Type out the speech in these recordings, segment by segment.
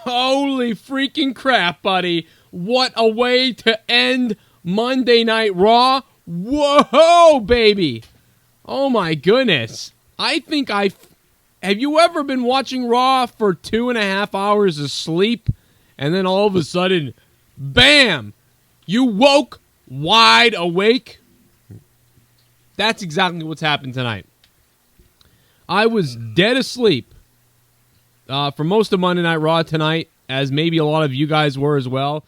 Holy freaking crap, buddy. What a way to end Monday Night Raw. Whoa, baby. Oh, my goodness. Have you ever been watching Raw for 2.5 hours of sleep, and then all of a sudden, bam, you woke wide awake? That's exactly what's happened tonight. I was dead asleep for most of Monday Night Raw tonight, as maybe a lot of you guys were as well.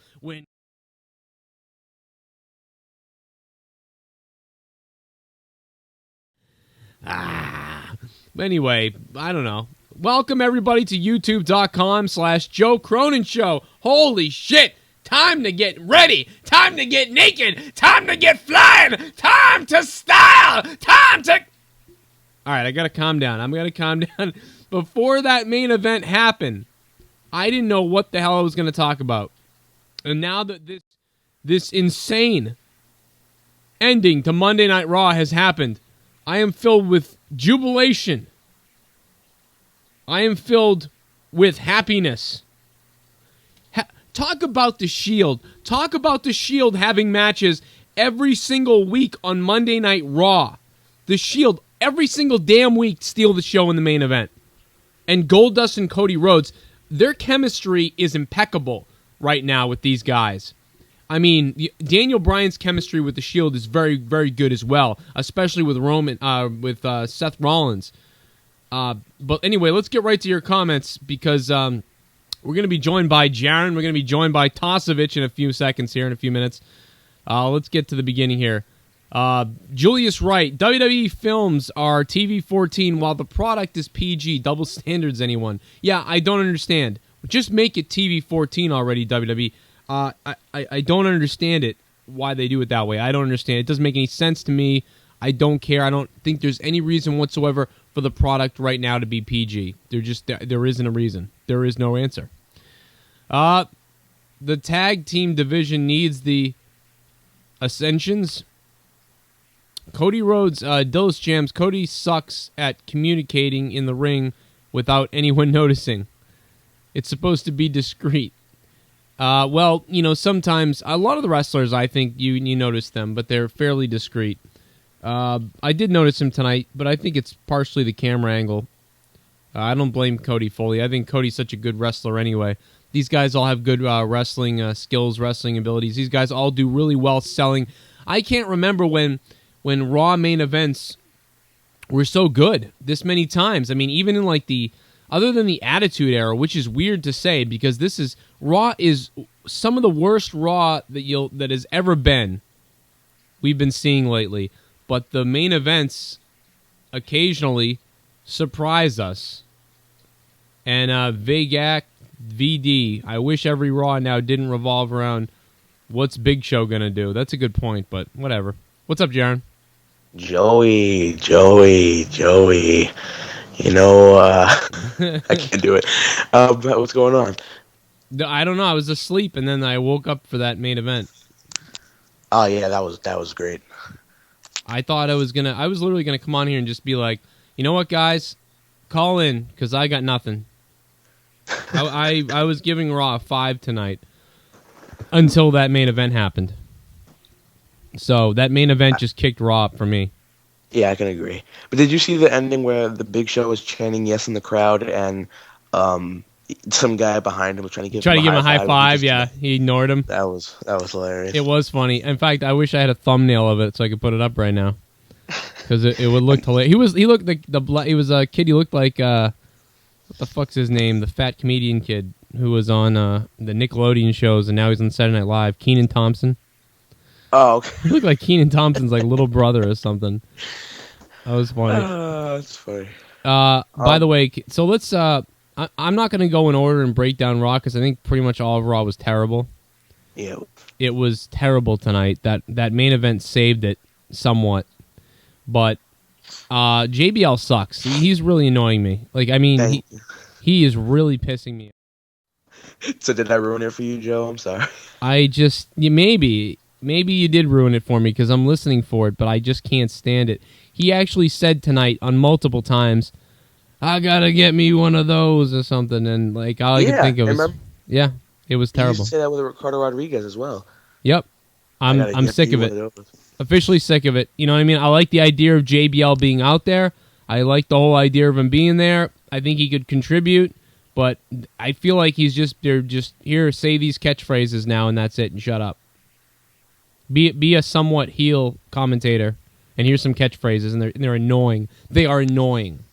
Anyway, I don't know. Welcome, everybody, to youtube.com/Joe Cronin Show. Holy shit! Time to get ready! Time to get naked! Time to get flying! Time to style! Time to... Alright, I gotta calm down. I'm gonna calm down. Before that main event happened, I didn't know what the hell I was gonna talk about. And now that this insane ending to Monday Night Raw has happened, I am filled with jubilation. I am filled with happiness. Talk about the Shield. Talk about the Shield having matches every single week on Monday Night Raw. The Shield, every single damn week, steal the show in the main event. And Goldust and Cody Rhodes, their chemistry is impeccable right now with these guys. I mean, Daniel Bryan's chemistry with the Shield is very, very good as well, especially with Seth Rollins. But anyway, let's get right to your comments because we're going to be joined by Jaron. We're going to be joined by Tasuevich in a few seconds here, in a few minutes. Let's get to the beginning here. Julius Wright, WWE films are TV-14 while the product is PG. Double standards, anyone? Yeah, I don't understand. Just make it TV-14 already, WWE. I don't understand it, why they do it that way. I don't understand. It doesn't make any sense to me. I don't care. I don't think there's any reason whatsoever for the product right now to be PG. There isn't a reason. There is no answer. The tag team division needs the Ascensions. Cody Rhodes, Dillis Jams. Cody sucks at communicating in the ring without anyone noticing. It's supposed to be discreet. Well, you know, sometimes a lot of the wrestlers, I think you notice them, but they're fairly discreet. I did notice him tonight, but I think it's partially the camera angle. I don't blame Cody fully. I think Cody's such a good wrestler anyway. These guys all have good wrestling skills, wrestling abilities. These guys all do really well selling. I can't remember when Raw main events were so good this many times. I mean, even in like other than the Attitude Era, which is weird to say because Raw is some of the worst Raw that has ever been. We've been seeing lately, but the main events occasionally surprise us. And Vegak VD, I wish every Raw now didn't revolve around what's Big Show gonna do. That's a good point, but whatever. What's up, Jaron? Joey. You know, I can't do it. But what's going on? I don't know. I was asleep, and then I woke up for that main event. Oh yeah, that was great. I thought I was literally gonna come on here and just be like, you know what, guys, call in because I got nothing. I was giving Raw a 5 tonight until that main event happened. So that main event just kicked Raw up for me. Yeah, I can agree. But did you see the ending where the Big Show was chanting yes in the crowd and some guy behind him was trying to give him a high five? Yeah, he ignored him. That was hilarious. It was funny. In fact, I wish I had a thumbnail of it so I could put it up right now because it would look hilarious. He looked like he was a kid. He looked like what the fuck's his name? The fat comedian kid who was on the Nickelodeon shows and now he's on Saturday Night Live. Kenan Thompson. Oh, okay. He looked like Kenan Thompson's like little brother or something. That was funny. That's funny. By the way, so let's. I'm not going to go in order and break down Raw because I think pretty much all of Raw was terrible. Yeah, it was terrible tonight. That main event saved it somewhat, but JBL sucks. He's really annoying me. Like, I mean, he is really pissing me off. So did I ruin it for you, Joe? I'm sorry. Maybe you did ruin it for me because I'm listening for it, but I just can't stand it. He actually said tonight on multiple times, I gotta get me one of those or something, and like all I can think of is... Yeah, it was You used terrible. to say that with Ricardo Rodriguez as well. Yep, I'm sick of it. Officially sick of it. You know what I mean? I like the idea of JBL being out there. I like the whole idea of him being there. I think he could contribute, but I feel like they're just here, say these catchphrases now, and that's it, and shut up. Be a somewhat heel commentator, and here's some catchphrases, and they're annoying. They are annoying.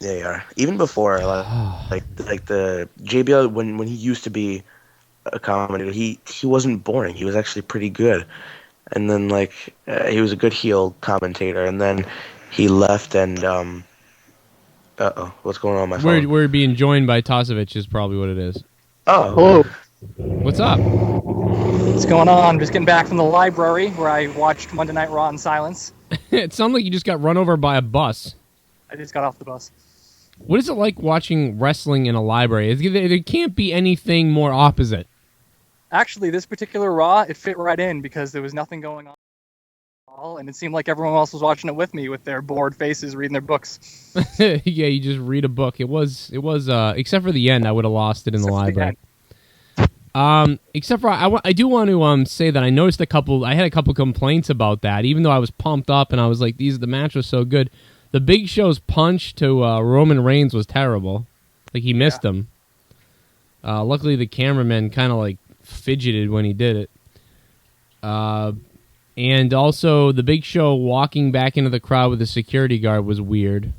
They are. Even before, like the JBL when he used to be a commentator, he wasn't boring. He was actually pretty good. And then he was a good heel commentator, and then he left and what's going on with my phone? We're being joined by Tasuevich is probably what it is. Oh, hello. What's up? What's going on? Just getting back from the library where I watched Monday Night Raw in silence. It sounded like you just got run over by a bus. I just got off the bus. What is it like watching wrestling in a library? There can't be anything more opposite. Actually, this particular Raw, it fit right in because there was nothing going on. And it seemed like everyone else was watching it with me with their bored faces reading their books. Yeah, you just read a book. It was except for the end, I would have lost it in the library. Except for I do want to say that I noticed I had a couple complaints about that, even though I was pumped up and I was like, the match was so good. The Big Show's punch to Roman Reigns was terrible. Like, he missed him. Luckily the cameraman kind of like fidgeted when he did it. And also, the Big Show walking back into the crowd with a security guard was weird.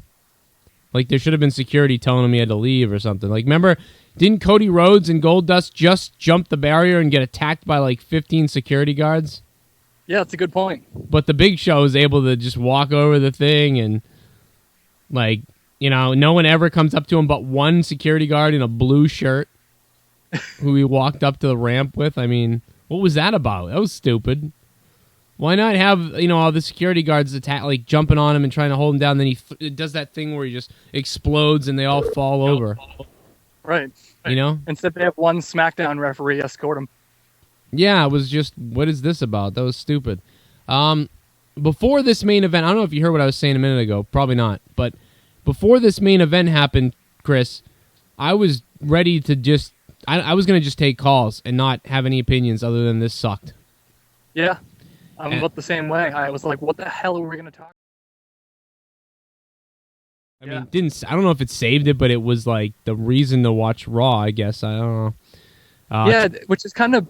Like, there should have been security telling him he had to leave or something. Like, remember, didn't Cody Rhodes and Goldust just jump the barrier and get attacked by, 15 security guards? Yeah, that's a good point. But the Big Show is able to just walk over the thing and, no one ever comes up to him but one security guard in a blue shirt who he walked up to the ramp with. I mean, what was that about? That was stupid. Why not have, all the security guards jumping on him and trying to hold him down, then he does that thing where he just explodes and they all fall over. Right. Instead they have one SmackDown referee escort him. Yeah, it was just, what is this about? That was stupid. Before this main event, I don't know if you heard what I was saying a minute ago, probably not, but before this main event happened, Chris, I was ready to just, I was going to just take calls and not have any opinions other than this sucked. Yeah. I'm about the same way. I was like, what the hell are we going to talk about? I mean, I don't know if it saved it, but it was like the reason to watch Raw, I guess. I don't know. Which is kind of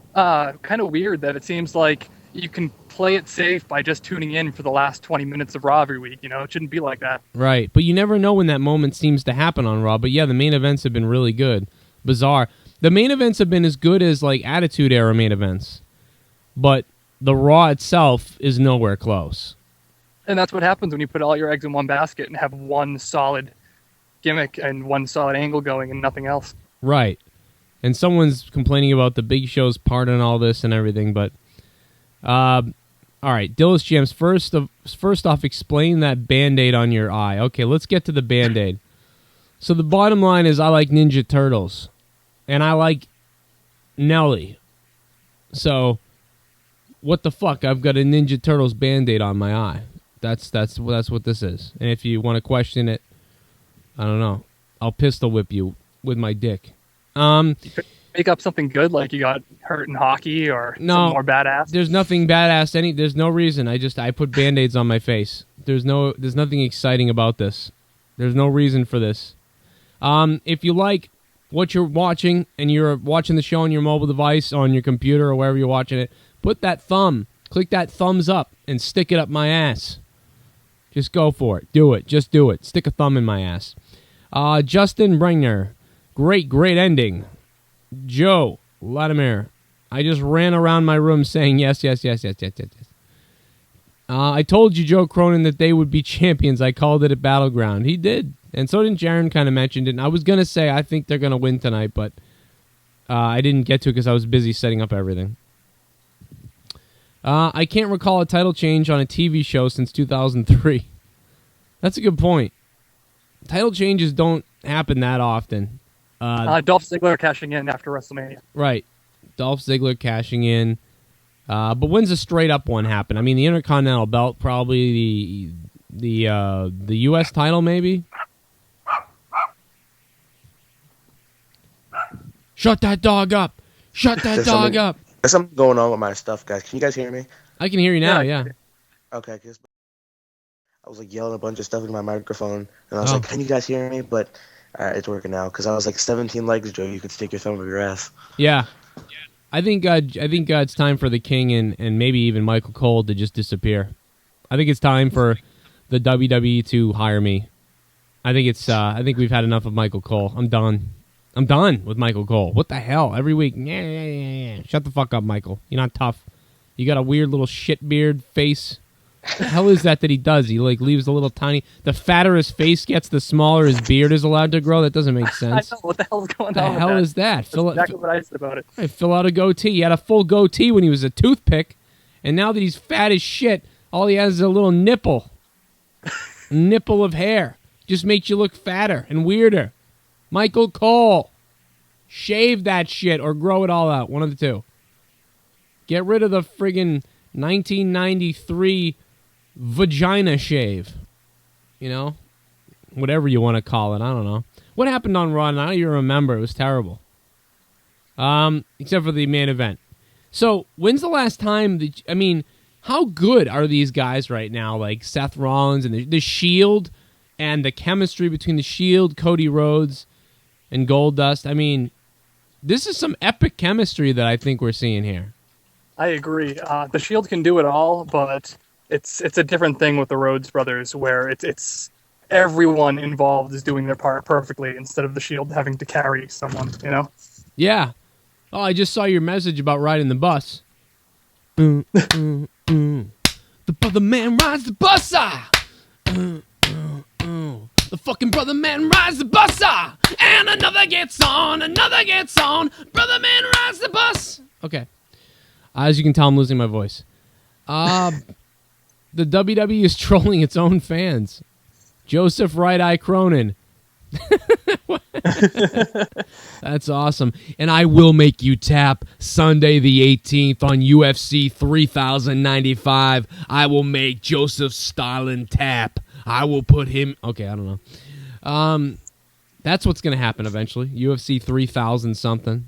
weird that it seems like you can play it safe by just tuning in for the last 20 minutes of Raw every week. It shouldn't be like that. Right, but you never know when that moment seems to happen on Raw. But yeah, the main events have been really good. Bizarre. The main events have been as good as Attitude Era main events, but the Raw itself is nowhere close. And that's what happens when you put all your eggs in one basket and have one solid gimmick and one solid angle going and nothing else. Right. And someone's complaining about the Big Show's part in all this and everything, but all right, Dillis Jams, first off, explain that Band-Aid on your eye. Okay, let's get to the Band-Aid. So the bottom line is I like Ninja Turtles, and I like Nelly. So what the fuck? I've got a Ninja Turtles Band-Aid on my eye. That's what this is. And if you want to question it, I don't know. I'll pistol whip you with my dick. Make up something good, like you got hurt in hockey or something more badass. There's nothing badass. There's no reason. I put Band-Aids on my face. There's nothing exciting about this. There's no reason for this. If you like what you're watching and you're watching the show on your mobile device, on your computer or wherever you're watching it, click that thumbs up and stick it up my ass. Just go for it. Do it. Just do it. Stick a thumb in my ass. Justin Bregner, great ending. Joe Latimer, I just ran around my room saying yes. I told you, Joe Cronin, that they would be champions. I called it a battleground. He did. And so did Jaron, kind of mentioned it. And I was going to say I think they're going to win tonight, but I didn't get to it because I was busy setting up everything. I can't recall a title change on a TV show since 2003. That's a good point. Title changes don't happen that often. Dolph Ziggler cashing in after WrestleMania. Right. Dolph Ziggler cashing in. But when's a straight-up one happen? I mean, the Intercontinental belt, probably the U.S. title, maybe? Shut that dog up. Shut that dog up. There's something going on with my stuff, guys. Can you guys hear me? I can hear you now, yeah. Okay, 'cause I was like yelling a bunch of stuff into my microphone, and I was like, "Can you guys hear me?" But it's working now because I was like 17 legs, Joe. You could stick your thumb up your ass. Yeah. I think it's time for the King and maybe even Michael Cole to just disappear. I think it's time for the WWE to hire me. I think we've had enough of Michael Cole. I'm done. I'm done with Michael Cole. What the hell? Every week, yeah. Shut the fuck up, Michael. You're not tough. You got a weird little shit beard face. What the hell is that he does? He like leaves a little tiny. The fatter his face gets, the smaller his beard is allowed to grow. That doesn't make sense. I know, what the hell's going on? What the hell is that? That's exactly what I said about it. Right, fill out a goatee. He had a full goatee when he was a toothpick, and now that he's fat as shit, all he has is a little nipple. Nipple of hair. Just makes you look fatter and weirder. Michael Cole. Shave that shit or grow it all out. One of the two. Get rid of the friggin' 1993 vagina shave. You know? Whatever you want to call it. I don't know. What happened on Raw? I don't even remember. It was terrible. Except for the main event. So, when's the last time that... I mean, how good are these guys right now? Like Seth Rollins and the Shield and the chemistry between the Shield, Cody Rhodes, and Goldust. I mean, this is some epic chemistry that I think we're seeing here. I agree. The Shield can do it all, but it's a different thing with the Rhodes brothers, where it's everyone involved is doing their part perfectly instead of the Shield having to carry someone. You know? Yeah. Oh, I just saw your message about riding the bus. The brother man rides the bus. The fucking brother man rides the bus, and another gets on. Brother man rides the bus. Okay. As you can tell, I'm losing my voice. The WWE is trolling its own fans. Joseph Right Eye Cronin. That's awesome. And I will make you tap Sunday the 18th on UFC 3095. I will make Joseph Stalin tap. I will put him... Okay, I don't know. That's what's going to happen eventually. UFC 3000 something.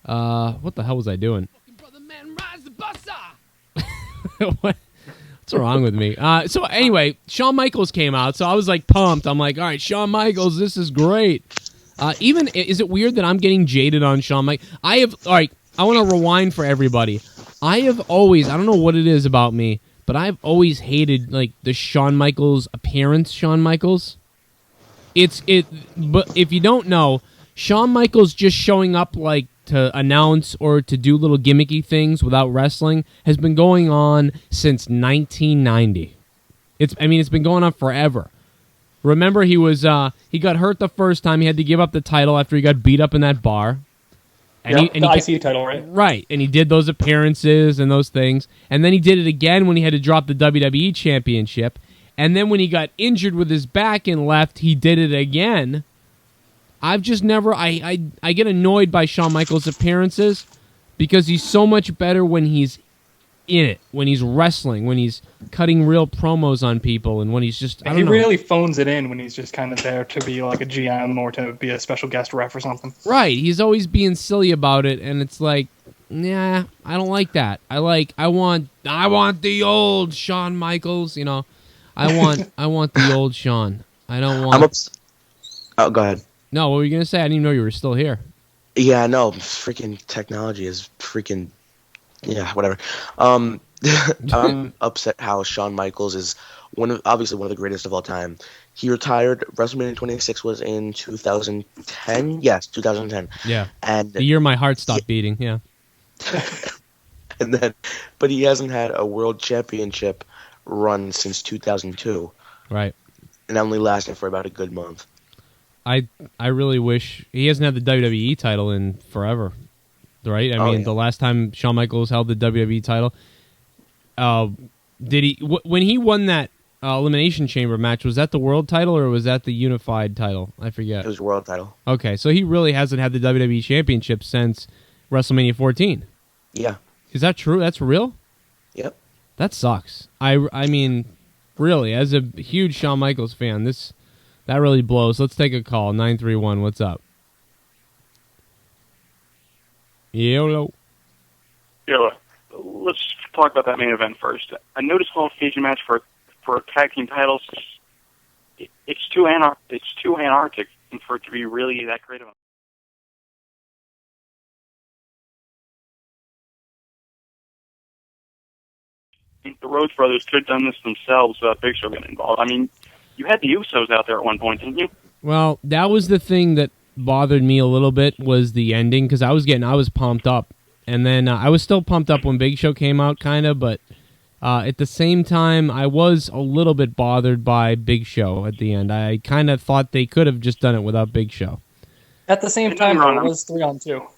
What the hell was I doing? What's wrong with me? So anyway, Shawn Michaels came out, so I was like pumped. I'm like, all right, Shawn Michaels, this is great. Is it weird that I'm getting jaded on Shawn Michaels? I want to rewind for everybody. I have always... I don't know what it is about me, but I've always hated like the Shawn Michaels appearance. Shawn Michaels, but if you don't know, Shawn Michaels just showing up like to announce or to do little gimmicky things without wrestling has been going on since 1990. It's been going on forever. Remember, he got hurt the first time. He had to give up the title after he got beat up in that bar. And the IC title, right? Right, and he did those appearances and those things. And then he did it again when he had to drop the WWE Championship. And then when he got injured with his back and left, he did it again. I've just never... I get annoyed by Shawn Michaels' appearances because he's so much better when he's in it, when he's wrestling, when he's cutting real promos on people, and when he's just... He really phones it in when he's just kind of there to be like a GM or to be a special guest ref or something. Right, he's always being silly about it, and it's like, nah, I don't like that. I want the old Shawn Michaels, you know. I want the old Shawn. I don't want... Oh, go ahead. No, what were you going to say? I didn't even know you were still here. Yeah, no, freaking technology is freaking... Yeah, whatever. I'm upset how Shawn Michaels is obviously one of the greatest of all time. He retired. WrestleMania 26 was in 2010. Yes, 2010. Yeah, and the year my heart stopped beating. Yeah. But he hasn't had a world championship run since 2002. Right. And only lasted for about a good month. I really wish he hasn't had the WWE title in forever. Right? I mean, the last time Shawn Michaels held the WWE title, did he when he won that Elimination Chamber match, was that the world title or was that the unified title? I forget. It was world title. Okay, so he really hasn't had the WWE Championship since WrestleMania 14. Yeah. Is that true? That's real? Yep. That sucks. I mean, really, as a huge Shawn Michaels fan, that really blows. Let's take a call. 931, what's up? YOLO. Yeah, let's talk about that main event first. A no disqualification match for tag team titles. It's too anarchic for it to be really that great of a. The Rhodes brothers could have done this themselves without Big Show getting involved. I mean, you had the Usos out there at one point, didn't you? Well, that was the thing that bothered me a little bit, was the ending, because I was pumped up. And then I was still pumped up when Big Show came out, kind of, but at the same time, I was a little bit bothered by Big Show at the end. I kind of thought they could have just done it without Big Show. At the same time, it was 3-on-2.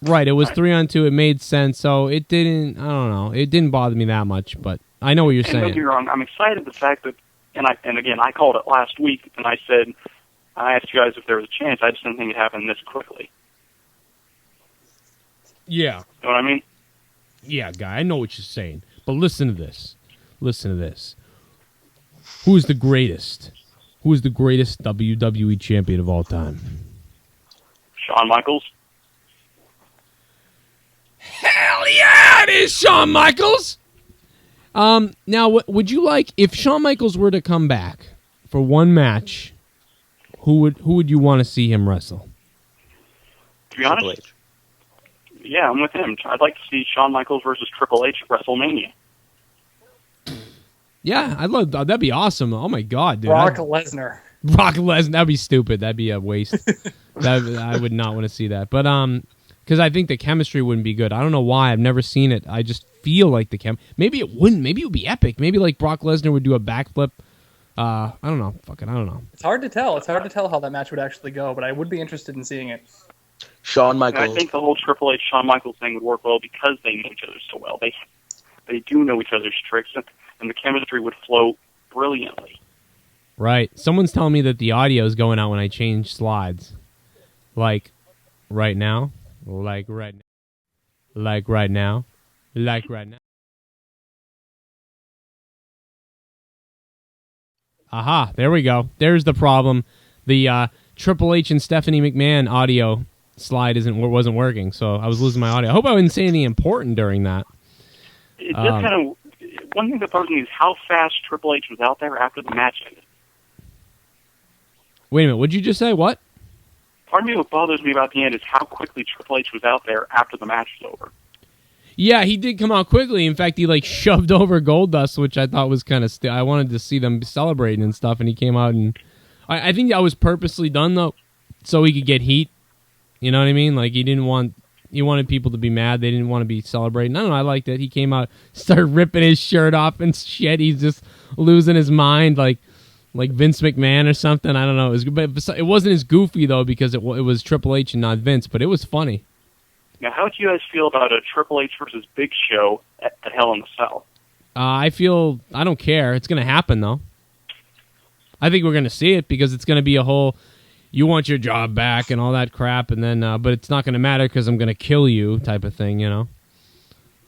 Right, it was 3-on-2. It made sense, so it didn't, I don't know, it didn't bother me that much, but I know what you're saying. Don't get me wrong, I'm excited the fact that, and again, I called it last week, and I asked you guys if there was a chance. I just didn't think it happened this quickly. Yeah. You know what I mean? Yeah, guy, I know what you're saying, but listen to this. Listen to this. Who is the greatest? Who is the greatest WWE champion of all time? Shawn Michaels. Hell yeah, it is Shawn Michaels! Now, would you like, if Shawn Michaels were to come back for one match, who would you want to see him wrestle? To be honest, yeah, I'm with him. I'd like to see Shawn Michaels versus Triple H at WrestleMania. Yeah, I'd love that'd be awesome. Oh my god, dude. Brock Lesnar. Brock Lesnar, that'd be stupid. That'd be a waste. I would not want to see that. But because I think the chemistry wouldn't be good. I don't know why. I've never seen it. I just feel like maybe it wouldn't. Maybe it would be epic. Maybe like Brock Lesnar would do a backflip. I don't know. Fucking, I don't know. It's hard to tell. It's hard to tell how that match would actually go, but I would be interested in seeing it. Shawn Michaels. And I think the whole Triple H Shawn Michaels thing would work well because they know each other so well. They do know each other's tricks, and the chemistry would flow brilliantly. Right. Someone's telling me that the audio is going out when I change slides. Like right now. Like right now. Like right now. Like right now. Aha, there we go. There's the problem. The Triple H and Stephanie McMahon audio slide wasn't working, so I was losing my audio. I hope I didn't say anything important during that. It just kind of, one thing that bothers me is how fast Triple H was out there after the match ended. Wait a minute, what'd you just say? What? Part of me, what bothers me about the end is how quickly Triple H was out there after the match was over. Yeah, he did come out quickly. In fact, he shoved over Goldust, which I thought was kind of I wanted to see them celebrating and stuff, and he came out and I think that was purposely done though, so he could get heat. You know what I mean? Like he wanted people to be mad. They didn't want to be celebrating. I don't know. I liked it. He came out, started ripping his shirt off and shit. He's just losing his mind, like Vince McMahon or something. I don't know. It wasn't as goofy though because it was Triple H and not Vince, but it was funny. Now, how do you guys feel about a Triple H versus Big Show at Hell in the Cell? I don't care. It's going to happen, though. I think we're going to see it because it's going to be a whole, you want your job back and all that crap, and then, but it's not going to matter because I'm going to kill you type of thing, you know?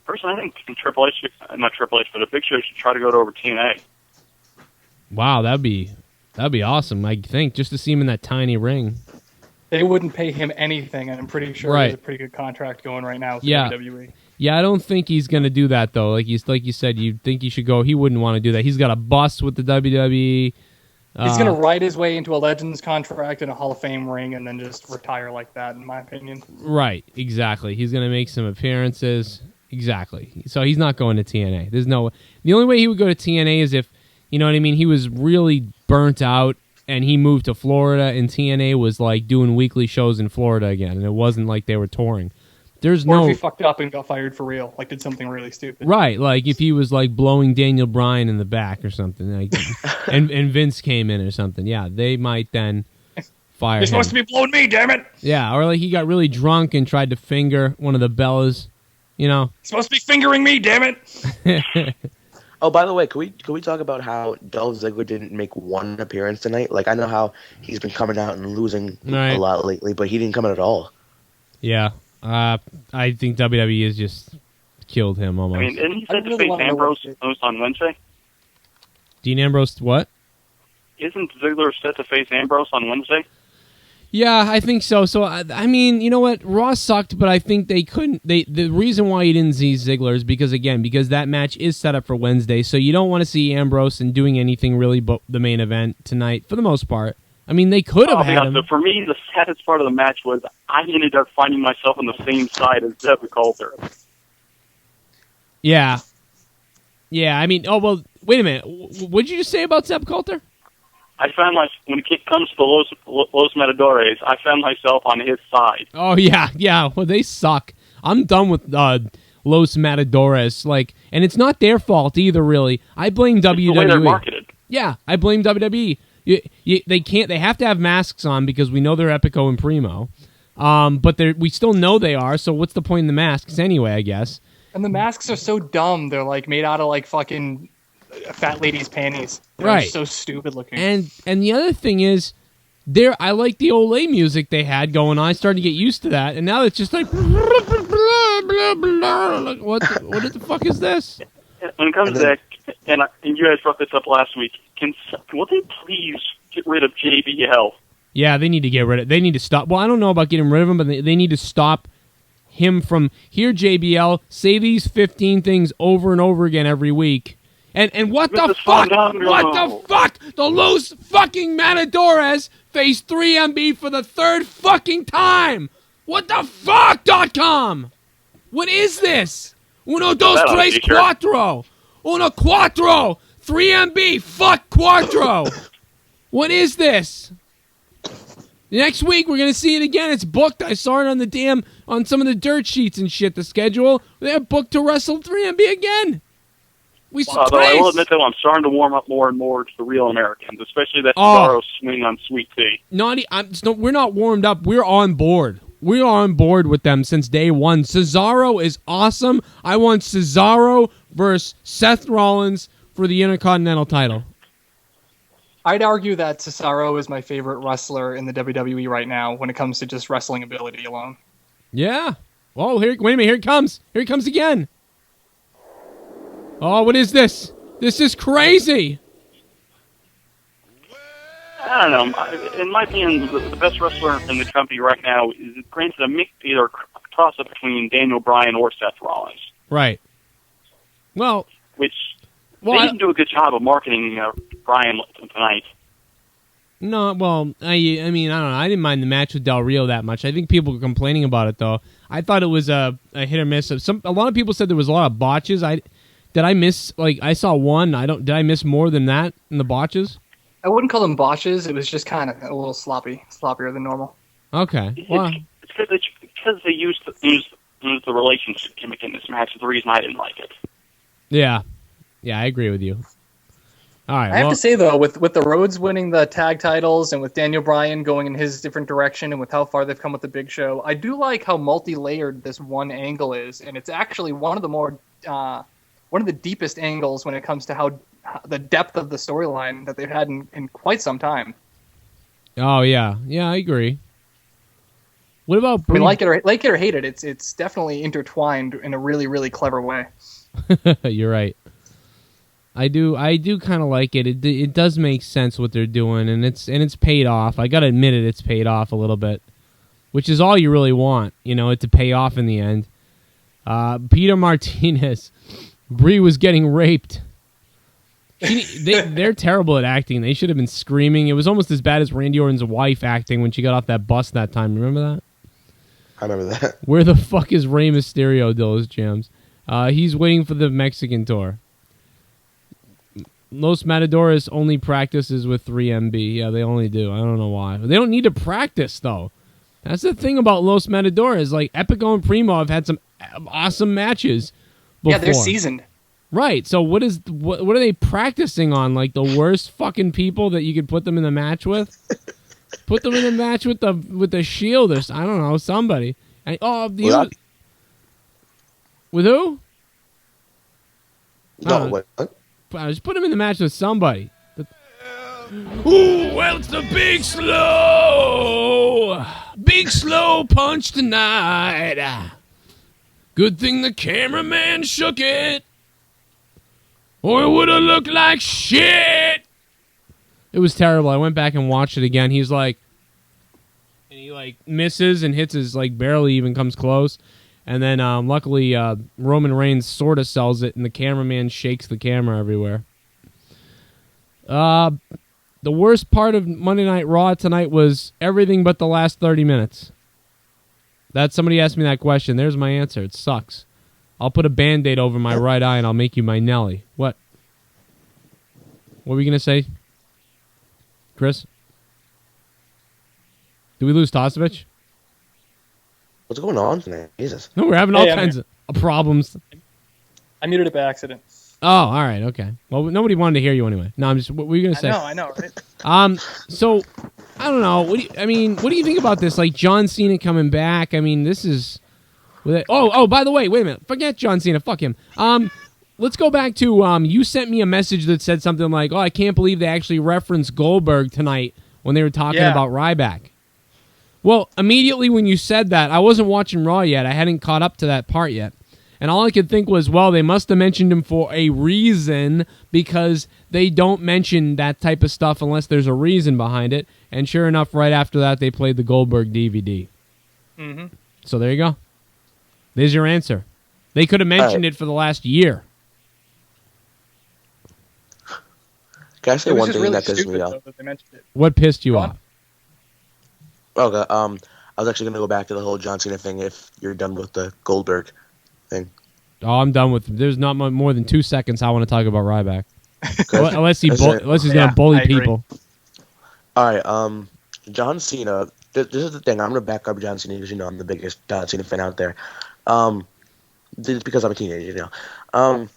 Personally, I think not Triple H, but a Big Show should try to go to over TNA. Wow, that'd be awesome, I think, just to see him in that tiny ring. They wouldn't pay him anything, and I'm pretty sure right. There's a pretty good contract going right now with WWE. Yeah, I don't think he's going to do that, though. Like you said, you think he should go. He wouldn't want to do that. He's got a bust with the WWE. He's going to ride his way into a Legends contract and a Hall of Fame ring and then just retire like that, in my opinion. Right, exactly. He's going to make some appearances. Exactly. So he's not going to TNA. The only way he would go to TNA is if, you know what I mean, he was really burnt out and he moved to Florida and TNA was like doing weekly shows in Florida again, and it wasn't like they were touring. Or if he fucked up and got fired for real, like did something really stupid. Right, like if he was like blowing Daniel Bryan in the back or something, like, and Vince came in or something. Yeah, they might then fire him. You're supposed to be blowing me, damn it! Yeah, or like he got really drunk and tried to finger one of the Bellas, you know. You're supposed to be fingering me, damn it! Oh, by the way, can we talk about how Dolph Ziggler didn't make one appearance tonight? Like, I know how he's been coming out and losing a lot lately, but he didn't come out at all. Yeah, I think WWE has just killed him almost. I mean, isn't he set to face Ambrose on Wednesday? Dean Ambrose, what? Isn't Ziggler set to face Ambrose on Wednesday? Yeah, I think so. So, I mean, you know what? Raw sucked, but I think they couldn't. The reason why you didn't see Ziggler is because that match is set up for Wednesday, so you don't want to see Ambrose and doing anything really but the main event tonight, for the most part. I mean, they could have had him. For me, the saddest part of the match was I ended up finding myself on the same side as Zeb Coulter. Yeah. Yeah, I mean, oh, well, wait a minute. What did you just say about Zeb Coulter? I found when it comes to the Los Matadores, I found myself on his side. Oh, yeah. Well, they suck. I'm done with Los Matadores. And it's not their fault either, really. I blame WWE. It's the way they're marketed. Yeah, I blame WWE. They have to have masks on because we know they're Epico and Primo. But we still know they are, so what's the point in the masks anyway, I guess? And the masks are so dumb. They're made out of fucking fat lady's panties. They're so stupid looking. And the other thing is, I like the Olay music they had going on. I started to get used to that, and now it's just like what the fuck is this? When it comes to that, and you guys brought this up last week, will they please get rid of JBL? Yeah, they need to get rid of. They need to stop. Well, I don't know about getting rid of him, but they need to stop him from here. JBL, say these 15 things over and over again every week. And what the fuck? What the fuck? The Los fucking Matadores face 3MB for the third fucking time. What the fuck.com? What is this? Uno, dos, tres, cuatro. Uno, cuatro. 3MB, fuck cuatro. What is this? Next week, we're going to see it again. It's booked. I saw it on some of the dirt sheets and shit, the schedule. They're booked to wrestle 3MB again. Although I will admit, though, I'm starting to warm up more and more to the real Americans, especially that Cesaro swing on Sweet Tea. We're not warmed up. We're on board. We are on board with them since day one. Cesaro is awesome. I want Cesaro versus Seth Rollins for the Intercontinental title. I'd argue that Cesaro is my favorite wrestler in the WWE right now when it comes to just wrestling ability alone. Yeah. Oh, wait a minute. Here it comes. Here it comes again. Oh, what is this? This is crazy. I don't know. In my opinion, the best wrestler in the company right now is, granted, a mix, either a toss-up between Daniel Bryan or Seth Rollins. Right. Well, they didn't do a good job of marketing Bryan tonight. No, well, I mean, I don't know. I didn't mind the match with Del Rio that much. I think people were complaining about it, though. I thought it was a hit or miss. A lot of people said there was a lot of botches. Did I miss, I saw one. Did I miss more than that in the botches? I wouldn't call them botches. It was just kind of a little sloppier than normal. Okay. Well, it's because they used the relationship gimmick in this match is the reason I didn't like it. Yeah. Yeah, I agree with you. All right. I have to say, though, with the Rhodes winning the tag titles and with Daniel Bryan going in his different direction and with how far they've come with the Big Show, I do like how multi-layered this one angle is, and it's actually one of the deepest angles when it comes to how the depth of the storyline that they've had in quite some time. Oh yeah, I agree. What about? I mean, like it or hate it, it's definitely intertwined in a really, really clever way. You're right. I do kind of like it. It does make sense what they're doing, and it's paid off. I gotta admit it's paid off a little bit, which is all you really want, it to pay off in the end. Peter Martinez, Brie was getting raped. They're terrible at acting. They should have been screaming. It was almost as bad as Randy Orton's wife acting when she got off that bus that time. Remember that? I remember that. Where the fuck is Rey Mysterio, Dillis Jams? He's waiting for the Mexican tour. Los Matadores only practices with 3MB. Yeah, they only do. I don't know why. They don't need to practice, though. That's the thing about Los Matadores. Epico and Primo have had some awesome matches before. Yeah, they're seasoned. Right. So what are they practicing on? The worst fucking people that you could put them in the match with? Put them in the match with the Shield or I don't know, somebody. With who? No, what? Just put him in the match with somebody. Ooh, well, it's the Big Slow. Big Slow punch tonight. Good thing the cameraman shook it, or it would have looked like shit. It was terrible. I went back and watched it again. He's like, and he like misses and hits his like barely even comes close. And then luckily Roman Reigns sort of sells it, and the cameraman shakes the camera everywhere. The worst part of Monday Night Raw tonight was everything but the last 30 minutes. Somebody asked me that question. There's my answer. It sucks. I'll put a Band-Aid over my right eye and I'll make you my Nelly. What? What were you going to say, Chris? Did we lose Tasuevich? What's going on tonight? Jesus. No, we're having all kinds of problems. I muted it by accident. Oh, all right, okay. Well, nobody wanted to hear you anyway. No, I'm just. What were you gonna say? I know, right? So I don't know. What do you think about this? Like John Cena coming back. I mean, this is. By the way, wait a minute. Forget John Cena. Fuck him. Let's go back to. You sent me a message that said something like, "Oh, I can't believe they actually referenced Goldberg tonight when they were talking about Ryback." Well, immediately when you said that, I wasn't watching Raw yet. I hadn't caught up to that part yet. And all I could think was, well, they must have mentioned him for a reason, because they don't mention that type of stuff unless there's a reason behind it. And sure enough, right after that, they played the Goldberg DVD. Mm-hmm. So there you go. There's your answer. They could have mentioned it for the last year. Can I say one thing that pissed me off? What pissed you off? Okay, I was actually going to go back to the whole John Cena thing if you're done with the Goldberg thing. Oh, I'm done with. There's not more than 2 seconds I want to talk about Ryback. unless he's going to bully people. All right, John Cena. This is the thing. I'm going to back up John Cena because I'm the biggest John Cena fan out there. It's because I'm a teenager, when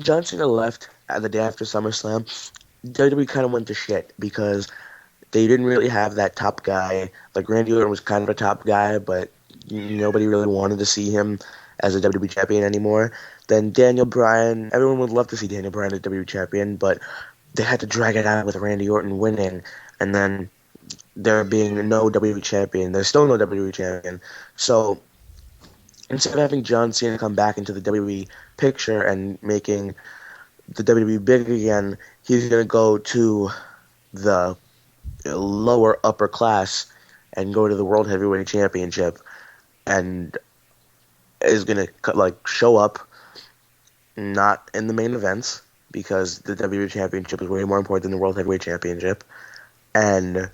John Cena left the day after SummerSlam, WWE kind of went to shit because they didn't really have that top guy. Like Randy Orton was kind of a top guy, but nobody really wanted to see him as a WWE champion anymore. Then Daniel Bryan, everyone would love to see Daniel Bryan as WWE champion, but they had to drag it out with Randy Orton winning, and then there being no WWE champion. There's still no WWE champion. So instead of having John Cena come back into the WWE picture and making the WWE big again, he's going to go to the lower upper class and go to the World Heavyweight Championship and is going to show up not in the main events because the WWE Championship is way more important than the World Heavyweight Championship, and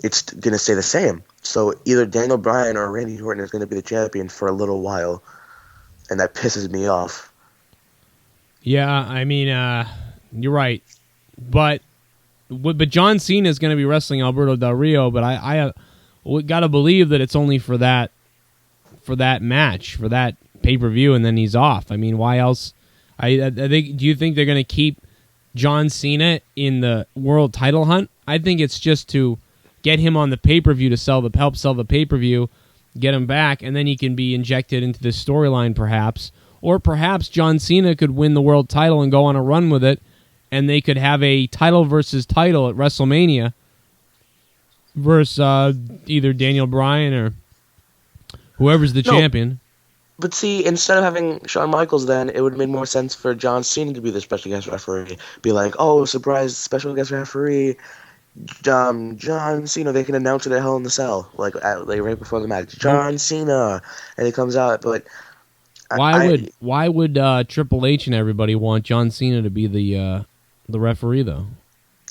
it's going to stay the same. So either Daniel Bryan or Randy Orton is going to be the champion for a little while, and that pisses me off. Yeah, I mean, you're right, but John Cena is going to be wrestling Alberto Del Rio, but I got to believe that it's only for that match, for that pay-per-view, and then he's off. I mean, why else? I think. Do you think they're going to keep John Cena in the world title hunt? I think it's just to get him on the pay-per-view to help sell the pay-per-view, get him back, and then he can be injected into this storyline, perhaps. Or perhaps John Cena could win the world title and go on a run with it, and they could have a title versus title at WrestleMania versus either Daniel Bryan or whoever's the champion. But see, instead of having Shawn Michaels then, it would have made more sense for John Cena to be the special guest referee. Be like, oh, surprise special guest referee, John Cena. They can announce it at Hell in the Cell, like right before the match. John Cena, and he comes out. But why would Triple H and everybody want John Cena to be the referee though?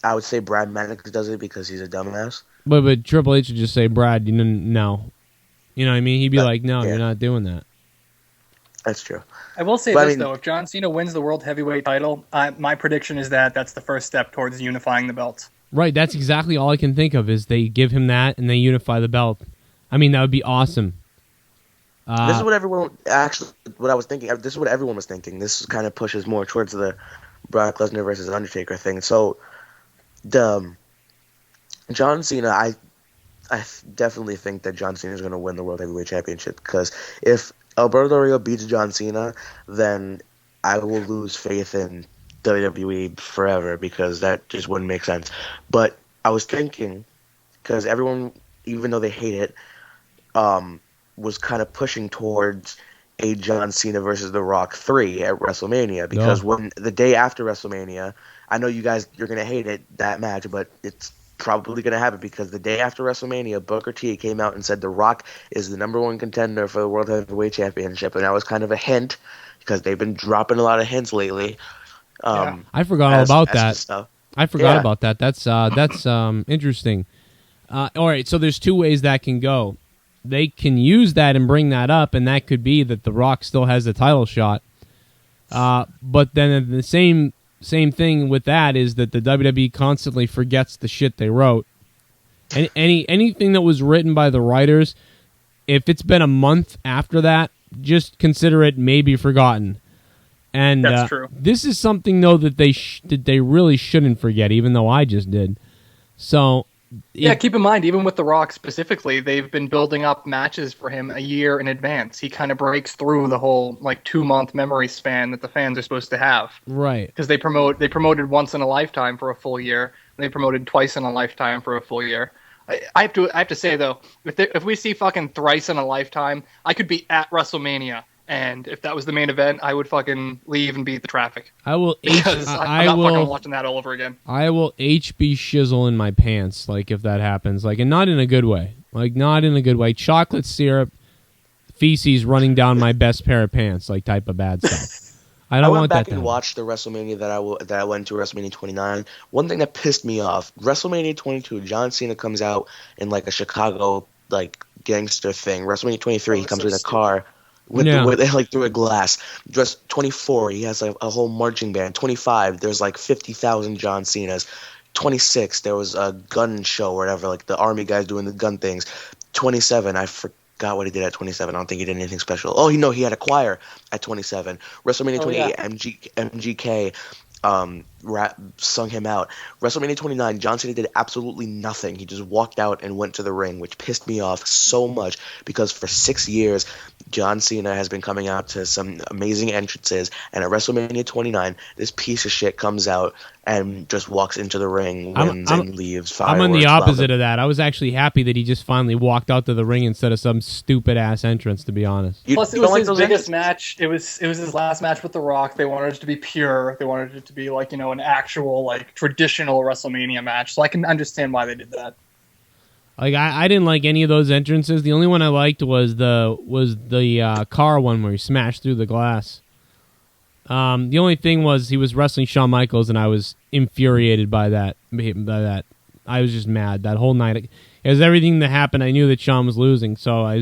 I would say Brad Maddox does it because he's a dumbass. But Triple H would just say, Brad, no. You know what I mean? He'd be like, no, you're not doing that. That's true. I will say though, if John Cena wins the World Heavyweight title, my prediction is that's the first step towards unifying the belts. Right, that's exactly all I can think of is they give him that and they unify the belt. I mean, that would be awesome. This is what what I was thinking. This is what everyone was thinking. This kind of pushes more towards the Brock Lesnar versus Undertaker thing. So, John Cena, I definitely think that John Cena is going to win the World Heavyweight Championship because if Alberto Del Rio beats John Cena, then I will lose faith in WWE forever because that just wouldn't make sense. But I was thinking, because everyone, even though they hate it, was kind of pushing towards a John Cena versus The Rock 3 at WrestleMania because when the day after WrestleMania, I know you're going to hate it, that match, but it's probably going to happen because the day after WrestleMania, Booker T came out and said The Rock is the number one contender for the World Heavyweight Championship, and that was kind of a hint because they've been dropping a lot of hints lately. I forgot all about that. Stuff. I forgot about that. That's interesting. All right, so there's two ways that can go. They can use that and bring that up, and that could be that The Rock still has the title shot. But then the same thing with that is that the WWE constantly forgets the shit they wrote. And anything that was written by the writers, if it's been a month after that, just consider it maybe forgotten. And that's true. This is something though that they really shouldn't forget, even though I just did. So. Keep in mind, even with The Rock specifically, they've been building up matches for him a year in advance. He kind of breaks through the whole 2-month memory span that the fans are supposed to have. Right. Because they promoted once in a lifetime for a full year, and they promoted twice in a lifetime for a full year. I have to say though, if we see fucking thrice in a lifetime, I could be at WrestleMania. And if that was the main event, I would fucking leave and beat the traffic. I will. Because I'm not fucking watching that all over again. I will HB shizzle in my pants, if that happens, and not in a good way. Not in a good way. Chocolate syrup, feces running down my best pair of pants, type of bad stuff. I don't want that. I went back and watched the WrestleMania that I went to, WrestleMania 29. One thing that pissed me off, WrestleMania 22, John Cena comes out in a Chicago gangster thing. WrestleMania 23, he comes in a car. Through a glass. Just 24, he has a whole marching band. 25, there's 50,000 John Cenas. 26, there was a gun show or whatever, the army guys doing the gun things. 27, I forgot what he did at 27. I don't think he did anything special. Oh, he had a choir at 27. WrestleMania 28, MGK sung him out. WrestleMania 29, John Cena did absolutely nothing. He just walked out and went to the ring, which pissed me off so much because for 6 years, John Cena has been coming out to some amazing entrances, and at WrestleMania 29, this piece of shit comes out and just walks into the ring, wins, and leaves. I'm on the opposite of that. I was actually happy that he just finally walked out to the ring instead of some stupid-ass entrance, to be honest. Plus, it was his biggest match. It was his last match with The Rock. They wanted it to be pure. They wanted it to be an actual traditional WrestleMania match. So I can understand why they did that. I didn't like any of those entrances. The only one I liked was the car one where he smashed through the glass. The only thing was he was wrestling Shawn Michaels, and I was infuriated by that. I was just mad that whole night. As everything that happened, I knew that Shawn was losing, so I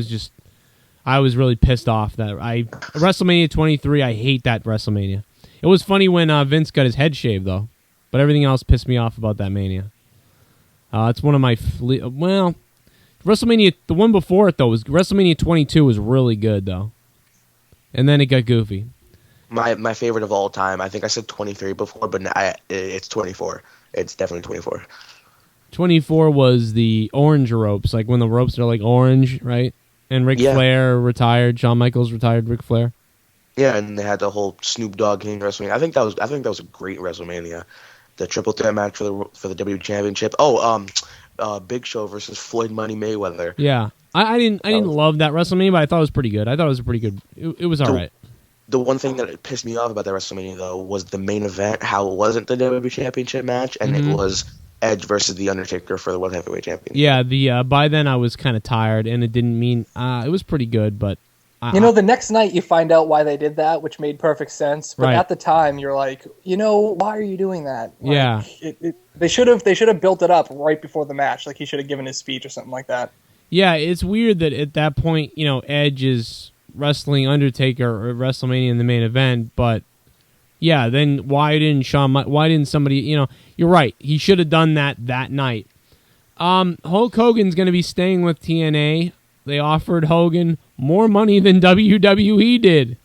was really pissed off that WrestleMania 23. I hate that WrestleMania. It was funny when Vince got his head shaved though, but everything else pissed me off about that Mania. It's one of my WrestleMania. The one before it though was WrestleMania 22 was really good though, and then it got goofy. My favorite of all time. I think I said 23 before, but it's 24. It's definitely 24. 24 was the orange ropes, when the ropes are orange, right? And Ric Flair retired. Shawn Michaels retired Ric Flair. Yeah, and they had the whole Snoop Dogg King WrestleMania. I think that was a great WrestleMania. The triple threat match for the WWE Championship. Big Show versus Floyd Money Mayweather. Yeah, I didn't love that WrestleMania, but I thought it was pretty good. It was all right. The one thing that pissed me off about that WrestleMania though was the main event. How it wasn't the WWE Championship match, and it was Edge versus The Undertaker for the World Heavyweight Championship. Yeah, by then I was kind of tired, and it didn't mean it was pretty good, but. The next night you find out why they did that, which made perfect sense. But at the time, you're like, why are you doing that? They should have built it up right before the match. He should have given his speech or something like that. Yeah, it's weird that at that point, Edge is wrestling Undertaker or WrestleMania in the main event. But then why didn't somebody? You're right. He should have done that night. Hulk Hogan's going to be staying with TNA. They offered Hogan more money than WWE did.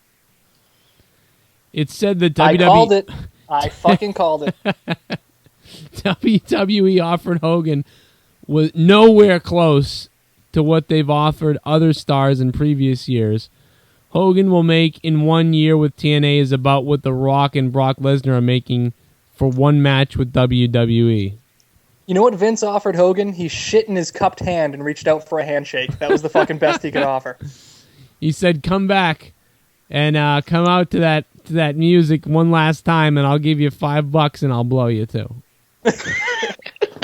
It said that WWE... I called it. I fucking called it. WWE offered Hogan was nowhere close to what they've offered other stars in previous years. Hogan will make in 1 year with TNA is about what The Rock and Brock Lesnar are making for one match with WWE. You know what Vince offered Hogan? He shit in his cupped hand and reached out for a handshake. That was the fucking best he could offer. He said, "Come back and come out to that music one last time, and I'll give you $5 and I'll blow you too."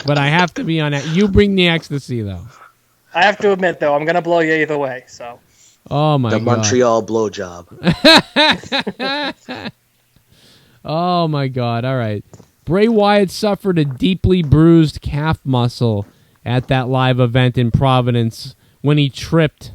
But I have to be on it. You bring the ecstasy, though. I have to admit, though, I'm going to blow you either way. So. Oh, my God. The Montreal blowjob. Oh, my God. All right. Bray Wyatt suffered a deeply bruised calf muscle at that live event in Providence when he tripped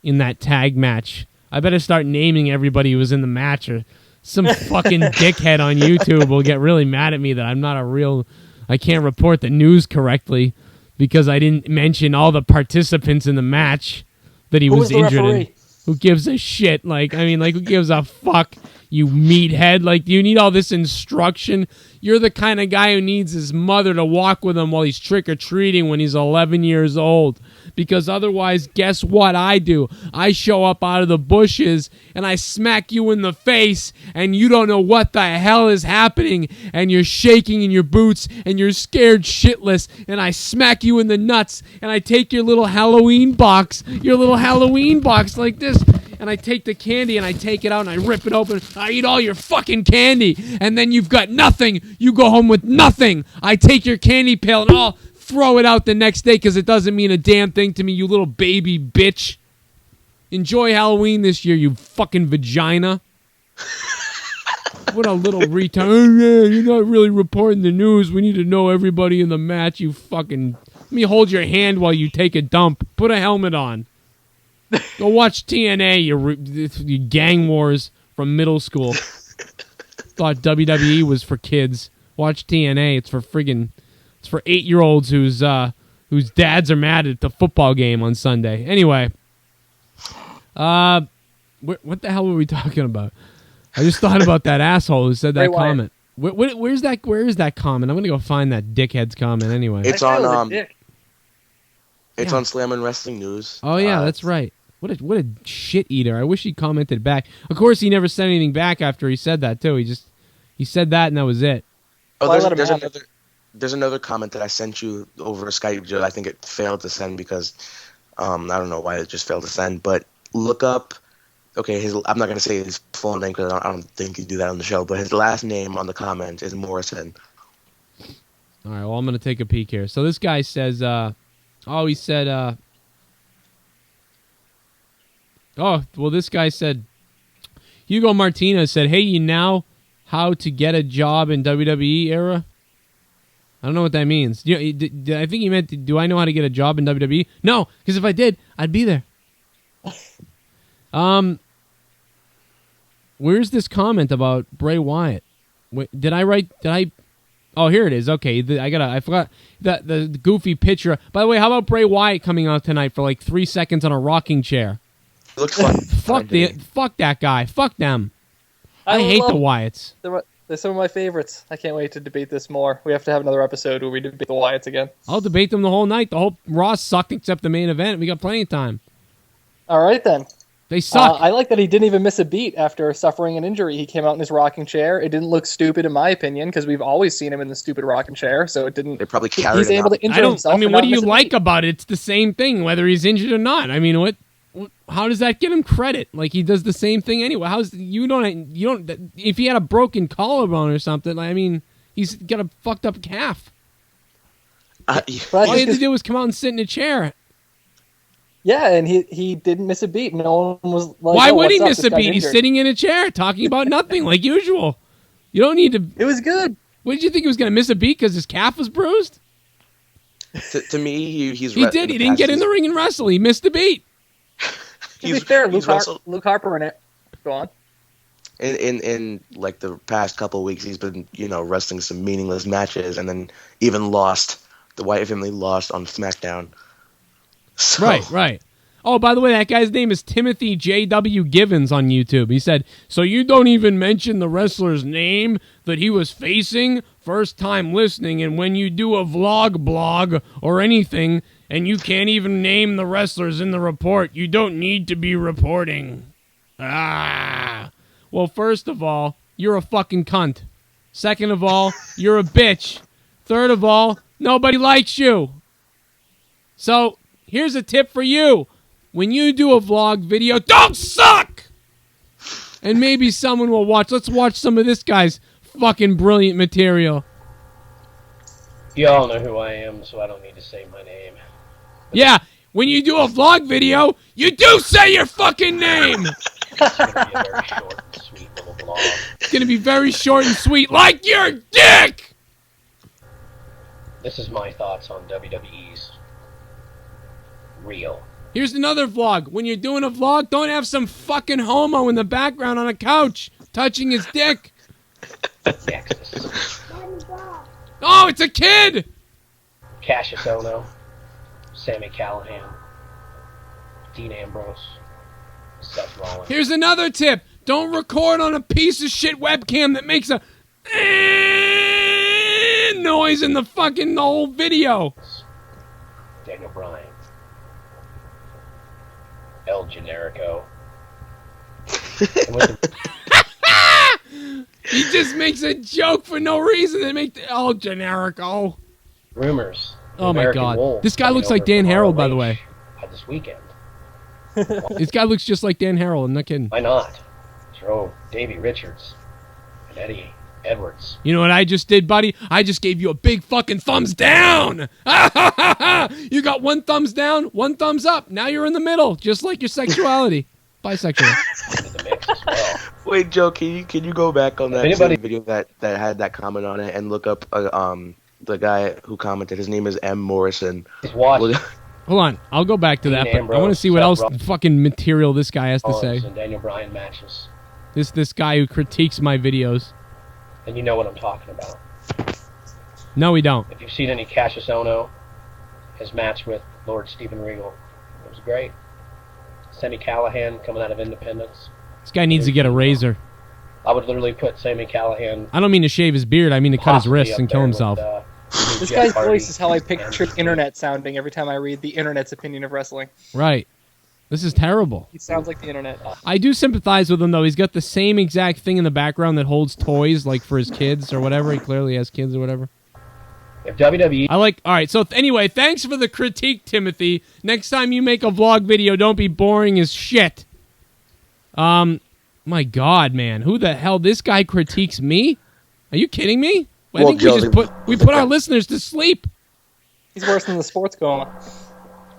in that tag match. I better start naming everybody who was in the match, or some fucking dickhead on YouTube will get really mad at me that I can't report the news correctly because I didn't mention all the participants in the match that he was injured in. Who gives a shit? Who gives a fuck, you meathead? Like, do you need all this instruction? You're the kind of guy who needs his mother to walk with him while he's trick-or-treating when he's 11 years old. Because otherwise, guess what I do? I show up out of the bushes, and I smack you in the face, and you don't know what the hell is happening, and you're shaking in your boots, and you're scared shitless, and I smack you in the nuts, and I take your little Halloween box like this, and I take the candy, and I take it out, and I rip it open, I eat all your fucking candy, and then you've got nothing. You go home with nothing. I take your candy pail, and I'll throw it out the next day because it doesn't mean a damn thing to me, you little baby bitch. Enjoy Halloween this year, you fucking vagina. What a little retard. Oh, yeah, you're not really reporting the news. We need to know everybody in the match, you fucking... Let me hold your hand while you take a dump. Put a helmet on. Go watch TNA, you gang wars from middle school. Thought WWE was for kids. Watch TNA. It's for 8-year-olds whose dads are mad at the football game on Sunday. Anyway, what the hell were we talking about? I just thought about that asshole who said that comment. Where is that comment? I'm gonna go find that dickhead's comment anyway. It's on on Slammin' Wrestling News. Oh yeah, that's right. What a shit eater. I wish he commented back. Of course, he never said anything back after he said that too. He said that and that was it. Oh, there's another comment that I sent you over Skype. I think it failed to send because I don't know why it just failed to send. But look up. Okay, I'm not gonna say his full name because I don't think he'd do that on the show. But his last name on the comment is Morrison. All right. Well, I'm gonna take a peek here. So this guy says, this guy said, Hugo Martinez said, "Hey, you know how to get a job in WWE era?" I don't know what that means. I think he meant, do I know how to get a job in WWE? No, because if I did, I'd be there. Where's this comment about Bray Wyatt? Oh, here it is. Okay, I forgot the goofy picture. By the way, how about Bray Wyatt coming out tonight for like 3 seconds on a rocking chair? Looks fun. Fuck that guy. Fuck them. I hate the Wyatts. They're some of my favorites. I can't wait to debate this more. We have to have another episode where we debate the Wyatts again. I'll debate them the whole night. The whole Raw sucked except the main event. We got plenty of time. All right, then. They suck. I like that he didn't even miss a beat after suffering an injury. He came out in his rocking chair. It didn't look stupid, in my opinion, because we've always seen him in the stupid rocking chair. So it didn't. They probably carried He's able to injure himself. I mean, what do you like about it? It's the same thing, whether he's injured or not. I mean, what? How does that give him credit? Like, he does the same thing anyway. You don't. If he had a broken collarbone or something, I mean, he's got a fucked up calf. All he had to do was come out and sit in a chair. Yeah, and he didn't miss a beat. No one was like, why would he miss a beat? He's sitting in a chair talking about nothing like usual. You don't need to. It was good. What did you think he was going to miss a beat because his calf was bruised? To me, he did. He didn't get in the ring and wrestle. He missed a beat. To be fair, Luke Harper in it. Go on. In like the past couple of weeks, he's been wrestling some meaningless matches, and then even lost. The Wyatt family lost on SmackDown. So. Right. Oh, by the way, that guy's name is Timothy J.W. Givens on YouTube. He said, "So you don't even mention the wrestler's name that he was facing? First time listening, and when you do a blog or anything, and you can't even name the wrestlers in the report, you don't need to be reporting." Well, first of all, you're a fucking cunt. Second of all, you're a bitch. Third of all, nobody likes you. So, here's a tip for you. When you do a vlog video, don't suck! And maybe someone will watch. Let's watch some of this guy's fucking brilliant material. You all know who I am, so I don't need to say my name. Yeah, when you do a vlog video, you do say your fucking name! It's going to be a very short and sweet little vlog. It's gonna be very short and sweet, like your dick! This is my thoughts on WWE's real. Here's another vlog. When you're doing a vlog, don't have some fucking homo in the background on a couch touching his dick. Nexus. Oh, it's a kid! Cassius Ohno, Sami Callihan, Dean Ambrose, Seth Rollins. Here's another tip. Don't record on a piece of shit webcam that makes a noise in the fucking whole video. Daniel Bryan, El Generico. He just makes a joke for no reason. They make oh generico. Rumors. Oh my American God. Wolf This guy coming looks like over Dan from Harrell, by ROH the way. This weekend. This guy looks just like Dan Harrell. I'm not kidding. Why not? Throw Davey Richards and Eddie Edwards. You know what I just did, buddy? I just gave you a big fucking thumbs down. You got one thumbs down, one thumbs up. Now you're in the middle, just like your sexuality. Bisexual. Into the mix as well. Wait, Joe, can you go back on that Anybody- same video that had that comment on it and look up the guy who commented? His name is M. Morrison. He's watching Hold on, I'll go back to that, Dean but I Ambrose, want to see what Seth else Rollins. fucking material this guy has to say. and Daniel Bryan matches. This guy who critiques my videos. And you know what I'm talking about. No, we don't. If you've seen any Cassius Ohno, his match with Lord Steven Regal, it was great. Sami Callihan coming out of Independence. This guy needs to get a razor. I would literally put Sami Callihan. I don't mean to shave his beard. I mean to cut his possibly wrists up and kill there himself. with, This Jeff guy's Hardy voice is how I and picture Sting. internet sounding every time I read the internet's opinion of wrestling. Right. This is terrible. He sounds like the internet. I do sympathize with him, though. He's got the same exact thing in the background that holds toys, like for his kids or whatever. He clearly has kids or whatever. If WWE I like... All right, so anyway, thanks for the critique, Timothy. Next time you make a vlog video, don't be boring as shit. My God, man. Who the hell? This guy critiques me? Are you kidding me? I think Joe, we put our listeners to sleep. He's worse than the sports coma.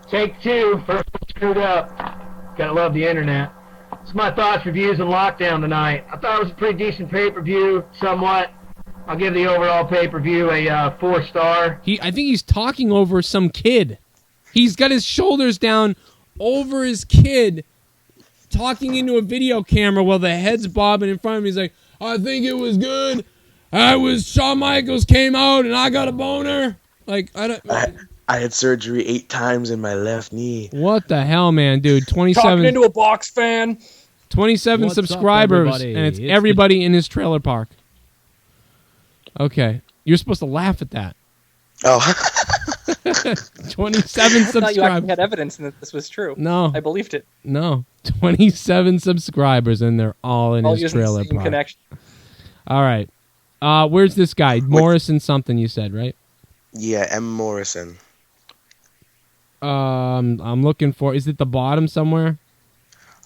Take two. First one screwed up. Gotta love the internet. It's my thoughts, reviews, on Lockdown tonight. I thought it was a pretty decent pay-per-view, somewhat. I'll give the overall pay-per-view a 4-star. I think he's talking over some kid. He's got his shoulders down over his kid, talking into a video camera while the head's bobbing in front of him. He's like, I think it was good. Shawn Michaels came out and I got a boner. Like, I had surgery 8 times in my left knee. What the hell, man, dude? Talking 27, into a box fan. 27 What's up, subscribers, everybody? and it's It's everybody in his trailer park. Okay. You're supposed to laugh at that. Oh, 27 I thought you actually subscribers. had evidence that this was true. No, I believed it. no. 27 subscribers, and they're all in All his using the trailer same park. connection. All right. Where's this guy? Morrison something you said, right? yeah, M. Morrison. I'm looking for... Is it the bottom somewhere?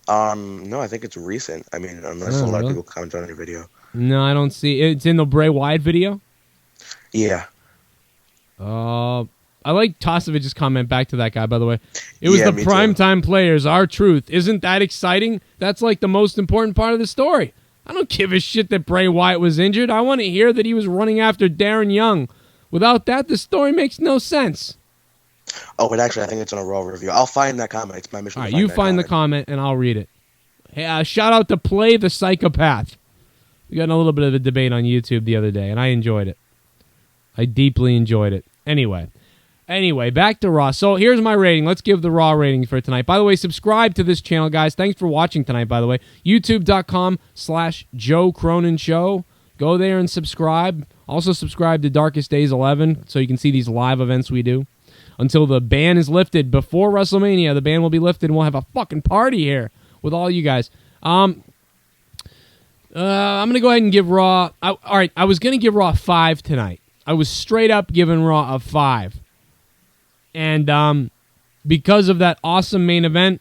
No, I think it's recent. I mean, unless Oh, a lot really? of people comment on your video. No, I don't see... It's in the Bray Wyatt video? Yeah. I like Tasovich's comment back to that guy, by the way. It was Yeah, the me too. primetime players, our truth. Isn't that exciting? That's like the most important part of the story. I don't give a shit that Bray Wyatt was injured. I want to hear that he was running after Darren Young. Without that, the story makes no sense. Oh, but actually, I think it's on a Raw review. I'll find that comment. It's my mission. All to right, you that find the comment, and I'll read it. Hey, shout out to Play the Psychopath. We got in a little bit of a debate on YouTube the other day, and I enjoyed it. I deeply enjoyed it. Anyway, back to Raw. So here's my rating. Let's give the Raw rating for tonight. By the way, subscribe to this channel, guys. Thanks for watching tonight, by the way. YouTube.com/Joe Cronin Show. Go there and subscribe. Also subscribe to Darkest Days 11 so you can see these live events we do. Until the ban is lifted. Before WrestleMania, the ban will be lifted, and we'll have a fucking party here with all you guys. I'm going to go ahead and give Raw... all right, I was going to give Raw 5 tonight. I was straight up giving Raw a 5. And because of that awesome main event,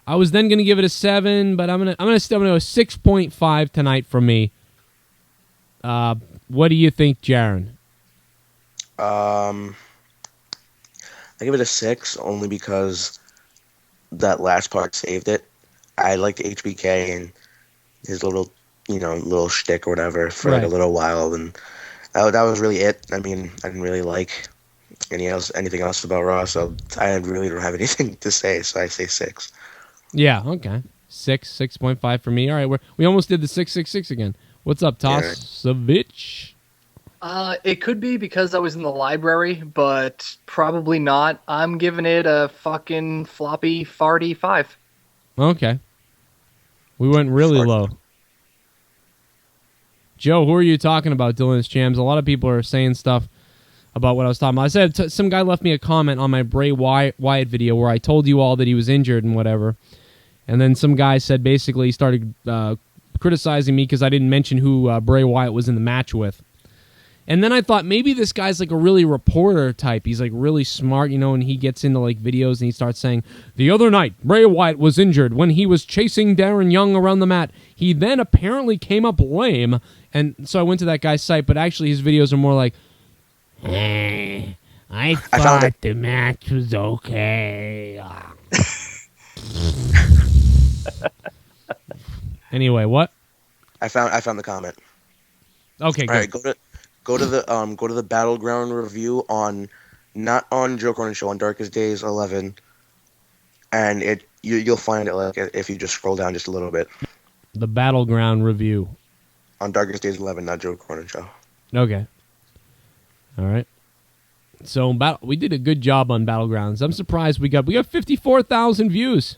I was then going to give it a 7, but I'm going to go a 6.5 tonight from me. What do you think, Jaron? I give it a 6 only because that last part saved it. I liked HBK and his little, little shtick or whatever for like a Right. little while, and that was really it. I mean, I didn't really like anything else about Raw, so I really don't have anything to say. So I say 6. Yeah, okay. 6.5 for me. All right, we almost did the 666 again. What's up, Yeah. Tasuevich? It could be because I was in the library, but probably not. I'm giving it a fucking floppy farty 5. Okay. We went really Fart. low. Joe, who are you talking about, Dylan's Chams? A lot of people are saying stuff about what I was talking about. I said some guy left me a comment on my Bray Wyatt video where I told you all that he was injured and whatever. And then some guy said basically he started criticizing me because I didn't mention who Bray Wyatt was in the match with. And then I thought maybe this guy's like a really reporter type. He's like really smart, and he gets into like videos and he starts saying, the other night, Bray Wyatt was injured when he was chasing Darren Young around the mat. He then apparently came up lame. And so I went to that guy's site, but actually his videos are more like, I found thought it. the match was okay. Anyway, what? I found the comment. Okay, All good. right, go to the Battleground review not on Joe Cronin Show, on Darkest Days 11, and you'll find it like if you just scroll down just a little bit The Battleground review. on Darkest Days 11, not Joe Cronin Show. Okay. All right. So we did a good job on Battlegrounds. I'm surprised we got 54,000 views.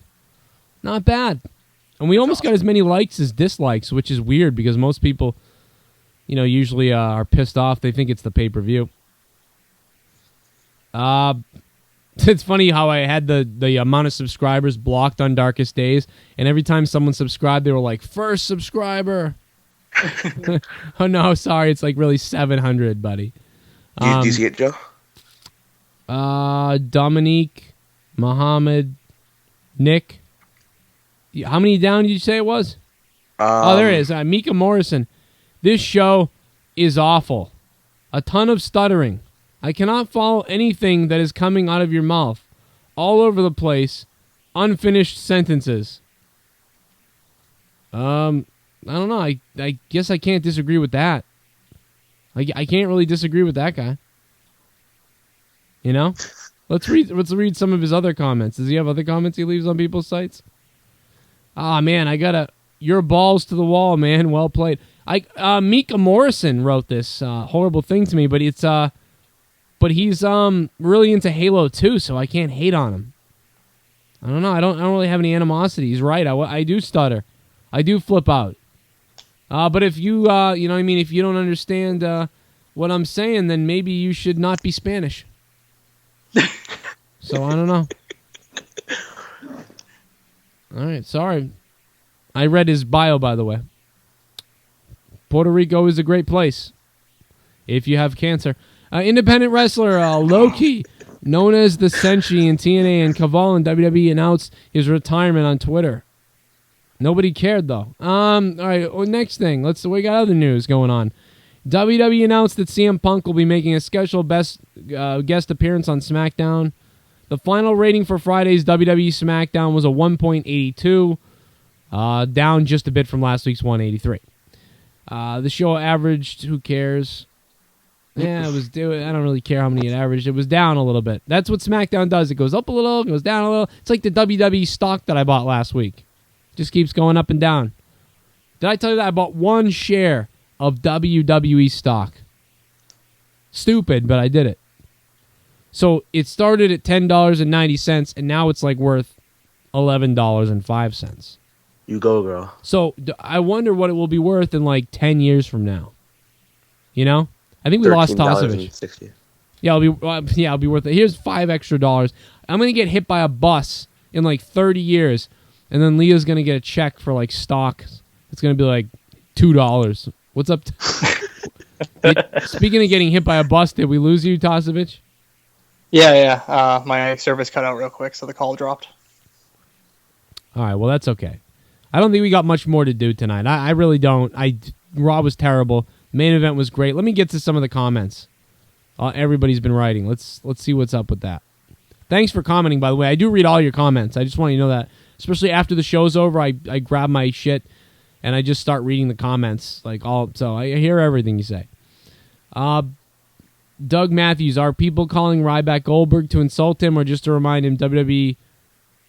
Not bad. And we almost got as many likes as dislikes, which is weird because most people, usually are pissed off. They think it's the pay-per-view. It's funny how I had the amount of subscribers blocked on Darkest Days, and every time someone subscribed, they were like, first subscriber. Oh, no, sorry. It's like really 700, buddy. Do you see it, Joe? Dominique, Muhammad, Nick. How many down did you say it was? There it is. Mika Morrison. This show is awful. A ton of stuttering. I cannot follow anything that is coming out of your mouth. All over the place. Unfinished sentences. I don't know. I guess I can't disagree with that. I can't really disagree with that guy. Let's read some of his other comments. Does he have other comments he leaves on people's sites? Ah, man, your balls to the wall, man. Well played. Mika Morrison wrote this horrible thing to me, but he's really into Halo 2, so I can't hate on him. I don't know. I don't really have any animosity. He's right. I do stutter. I do flip out. But if you, if you don't understand what I'm saying, then maybe you should not be Spanish. So I don't know. All right, sorry. I read his bio, by the way. Puerto Rico is a great place if you have cancer. Independent wrestler Loki, known as the Senshi in TNA and Caval in WWE, announced his retirement on Twitter. Nobody cared, though. All right, next thing. We got other news going on. WWE announced that CM Punk will be making a special guest appearance on SmackDown. The final rating for Friday's WWE SmackDown was a 1.82, down just a bit from last week's 183. The show averaged, who cares? Yeah, I don't really care how many it averaged. It was down a little bit. That's what SmackDown does. It goes up a little, it goes down a little. It's like the WWE stock that I bought last week. Just keeps going up and down. Did I tell you that I bought one share of WWE stock? Stupid, but I did it. So it started at $10.90, and now it's like worth $11.05. You go, girl. So I wonder what it will be worth in like 10 years from now. I think we lost Tasuevich. $13.60. Yeah, it'll be worth it. Here's $5 extra. I'm gonna get hit by a bus in like 30 years, and then Leah's gonna get a check for like stock. It's gonna be like $2. What's up? Speaking of getting hit by a bus, did we lose you, Tasuevich? Yeah. My service cut out real quick, so the call dropped. All right, well, that's okay. I don't think we got much more to do tonight. I really don't. Raw was terrible. Main event was great. Let me get to some of the comments. Everybody's been writing. Let's see what's up with that. Thanks for commenting, by the way. I do read all your comments. I just want you to know that. Especially after the show's over, I grab my shit and I just start reading the comments. So I hear everything you say. Doug Matthews, are people calling Ryback Goldberg to insult him or just to remind him WWE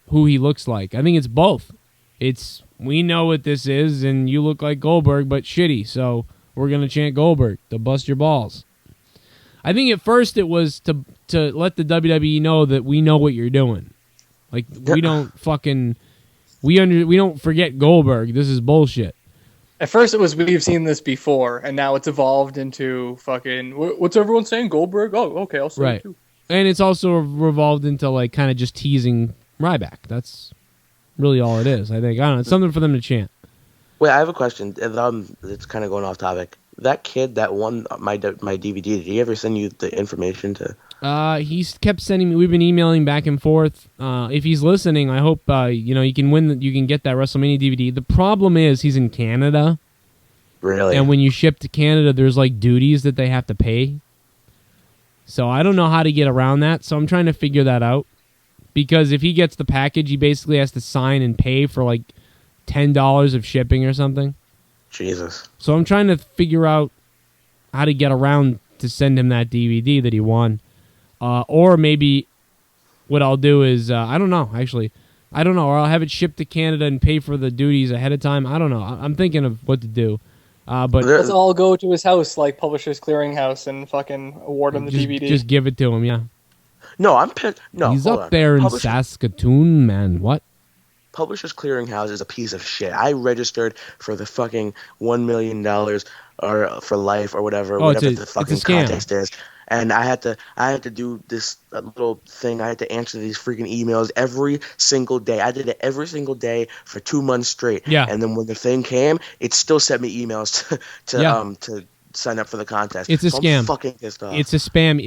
who he looks like? I think it's both. It's, we know what this is and you look like Goldberg but shitty, so we're going to chant Goldberg to bust your balls. I think at first it was to let the WWE know that we know what you're doing. Like, we don't fucking... We don't forget Goldberg. This is bullshit. At first it was, we've seen this before, and now it's evolved into fucking, what's everyone saying? Goldberg? Oh, okay, I'll say it too. And it's also revolved into, like, kind of just teasing Ryback. That's really all it is, I think. I don't know. It's something for them to chant. Wait, I have a question. It's kind of going off topic. That kid that won my DVD, did he ever send you the information to... He's kept sending me. We've been emailing back and forth. If he's listening, I hope you can win. You can get that WrestleMania DVD. The problem is he's in Canada. Really? And when you ship to Canada, there's like duties that they have to pay. So I don't know how to get around that. So I'm trying to figure that out. Because if he gets the package, he basically has to sign and pay for like $10 of shipping or something. Jesus. So I'm trying to figure out how to get around to send him that DVD that he won. Or maybe what I'll do is, I don't know, actually. I don't know. Or I'll have it shipped to Canada and pay for the duties ahead of time. I don't know. I'm thinking of what to do. But let's all go to his house, like Publishers Clearinghouse, and fucking award him the DVD. Just give it to him, yeah. No, I'm pissed. No, he's up there in Saskatoon, man. What? Publishers Clearinghouse is a piece of shit. I registered for the fucking $1 million or for life or whatever the fucking contest is. And I had to do this little thing. I had to answer these freaking emails every single day. I did it every single day for 2 months straight. Yeah. And then when the thing came, it still sent me emails to sign up for the contest. It's a scam. I'm fucking pissed off. It's a spam.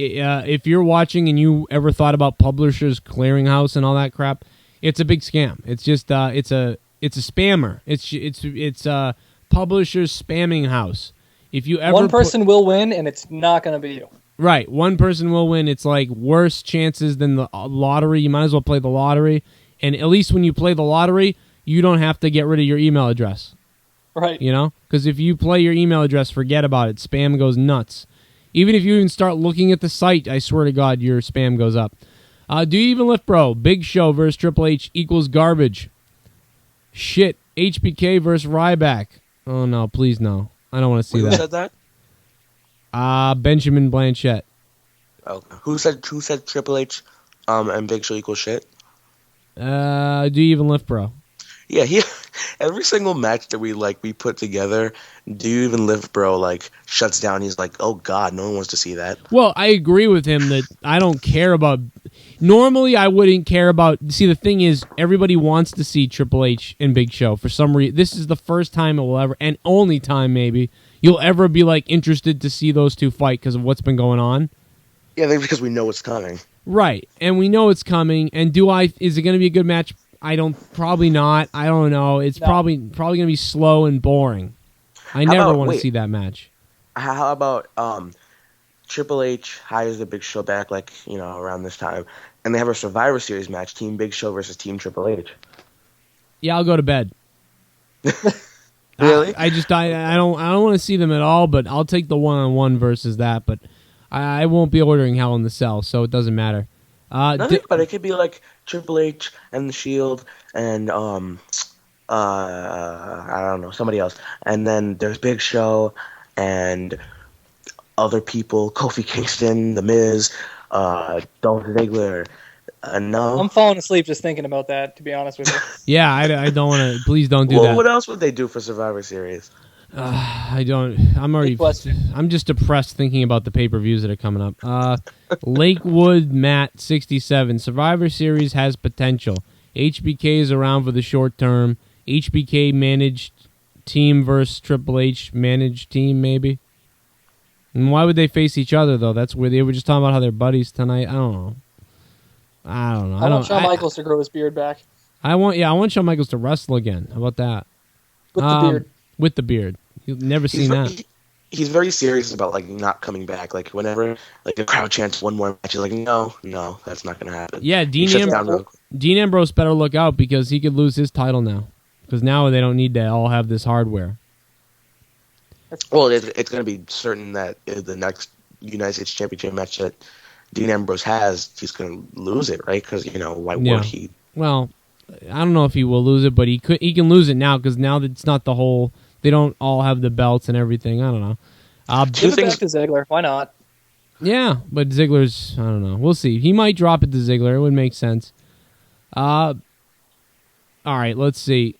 If you're watching and you ever thought about Publishers Clearinghouse and all that crap, it's a big scam. It's just it's a spammer. It's a Publishers spamming house. If you ever one person will win, and it's not going to be you. Right, one person will win. It's like worse chances than the lottery. You might as well play the lottery. And at least when you play the lottery, you don't have to get rid of your email address. Right. You know? Because if you play your email address, forget about it. Spam goes nuts. Even if you even start looking at the site, I swear to God, your spam goes up. Do you even lift, bro? Big Show versus Triple H equals garbage. Shit. HBK versus Ryback. Oh, no, please no. I don't want to see that. Who said that? Benjamin Blanchett. Oh, who said Triple H and Big Show equal shit? Do you even lift, bro? Yeah, every single match that we put together, Do You Even Live Bro shuts down. He's like, oh God, no one wants to see that. Well, I agree with him that I don't care about. Normally, I wouldn't care about. See, the thing is, everybody wants to see Triple H and Big Show for some reason. This is the first time it will ever, and only time maybe you'll ever be interested to see those two fight because of what's been going on. Yeah, because we know it's coming. Right, and we know it's coming. And is it going to be a good match? Probably not. I don't know. It's probably going to be slow and boring. I never want to see that match. How about Triple H hires the Big Show back around this time, and they have a Survivor Series match, Team Big Show versus Team Triple H. Yeah, I'll go to bed. Really? I don't want to see them at all, but I'll take the one-on-one versus that, but I won't be ordering Hell in the Cell, so it doesn't matter. But it could be Triple H and the Shield and I don't know, somebody else. And then there's Big Show and other people, Kofi Kingston, The Miz, Dolph Ziggler. No. I'm falling asleep just thinking about that, to be honest with you. Yeah, I don't want to. Please don't do that. What else would they do for Survivor Series? I don't. I'm just depressed thinking about the pay-per-views that are coming up. Lakewood Matt 67. Survivor Series has potential. HBK is around for the short term. HBK managed team versus Triple H managed team, maybe. And why would they face each other though? That's where they were just talking about how they're buddies tonight. I don't know. I want Shawn Michaels to grow his beard back. I want Shawn Michaels to wrestle again. How about that? With the beard. With the beard. You've never seen that. he's very serious about like not coming back. Like whenever like the crowd chants one more match, he's like, no, that's not gonna happen. Yeah, He shuts down real quick. Dean Ambrose better look out because he could lose his title now. Because now they don't need to all have this hardware. Well, it's going to be certain that the next United States Championship match that Dean Ambrose has, he's going to lose it, right? Because, why would he? Well, I don't know if he will lose it, but he can lose it now because now that it's not the whole... They don't all have the belts and everything. I don't know. Give it back to Ziggler. Why not? Yeah, but Ziggler's... I don't know. We'll see. He might drop it to Ziggler. It would make sense. All right, let's see.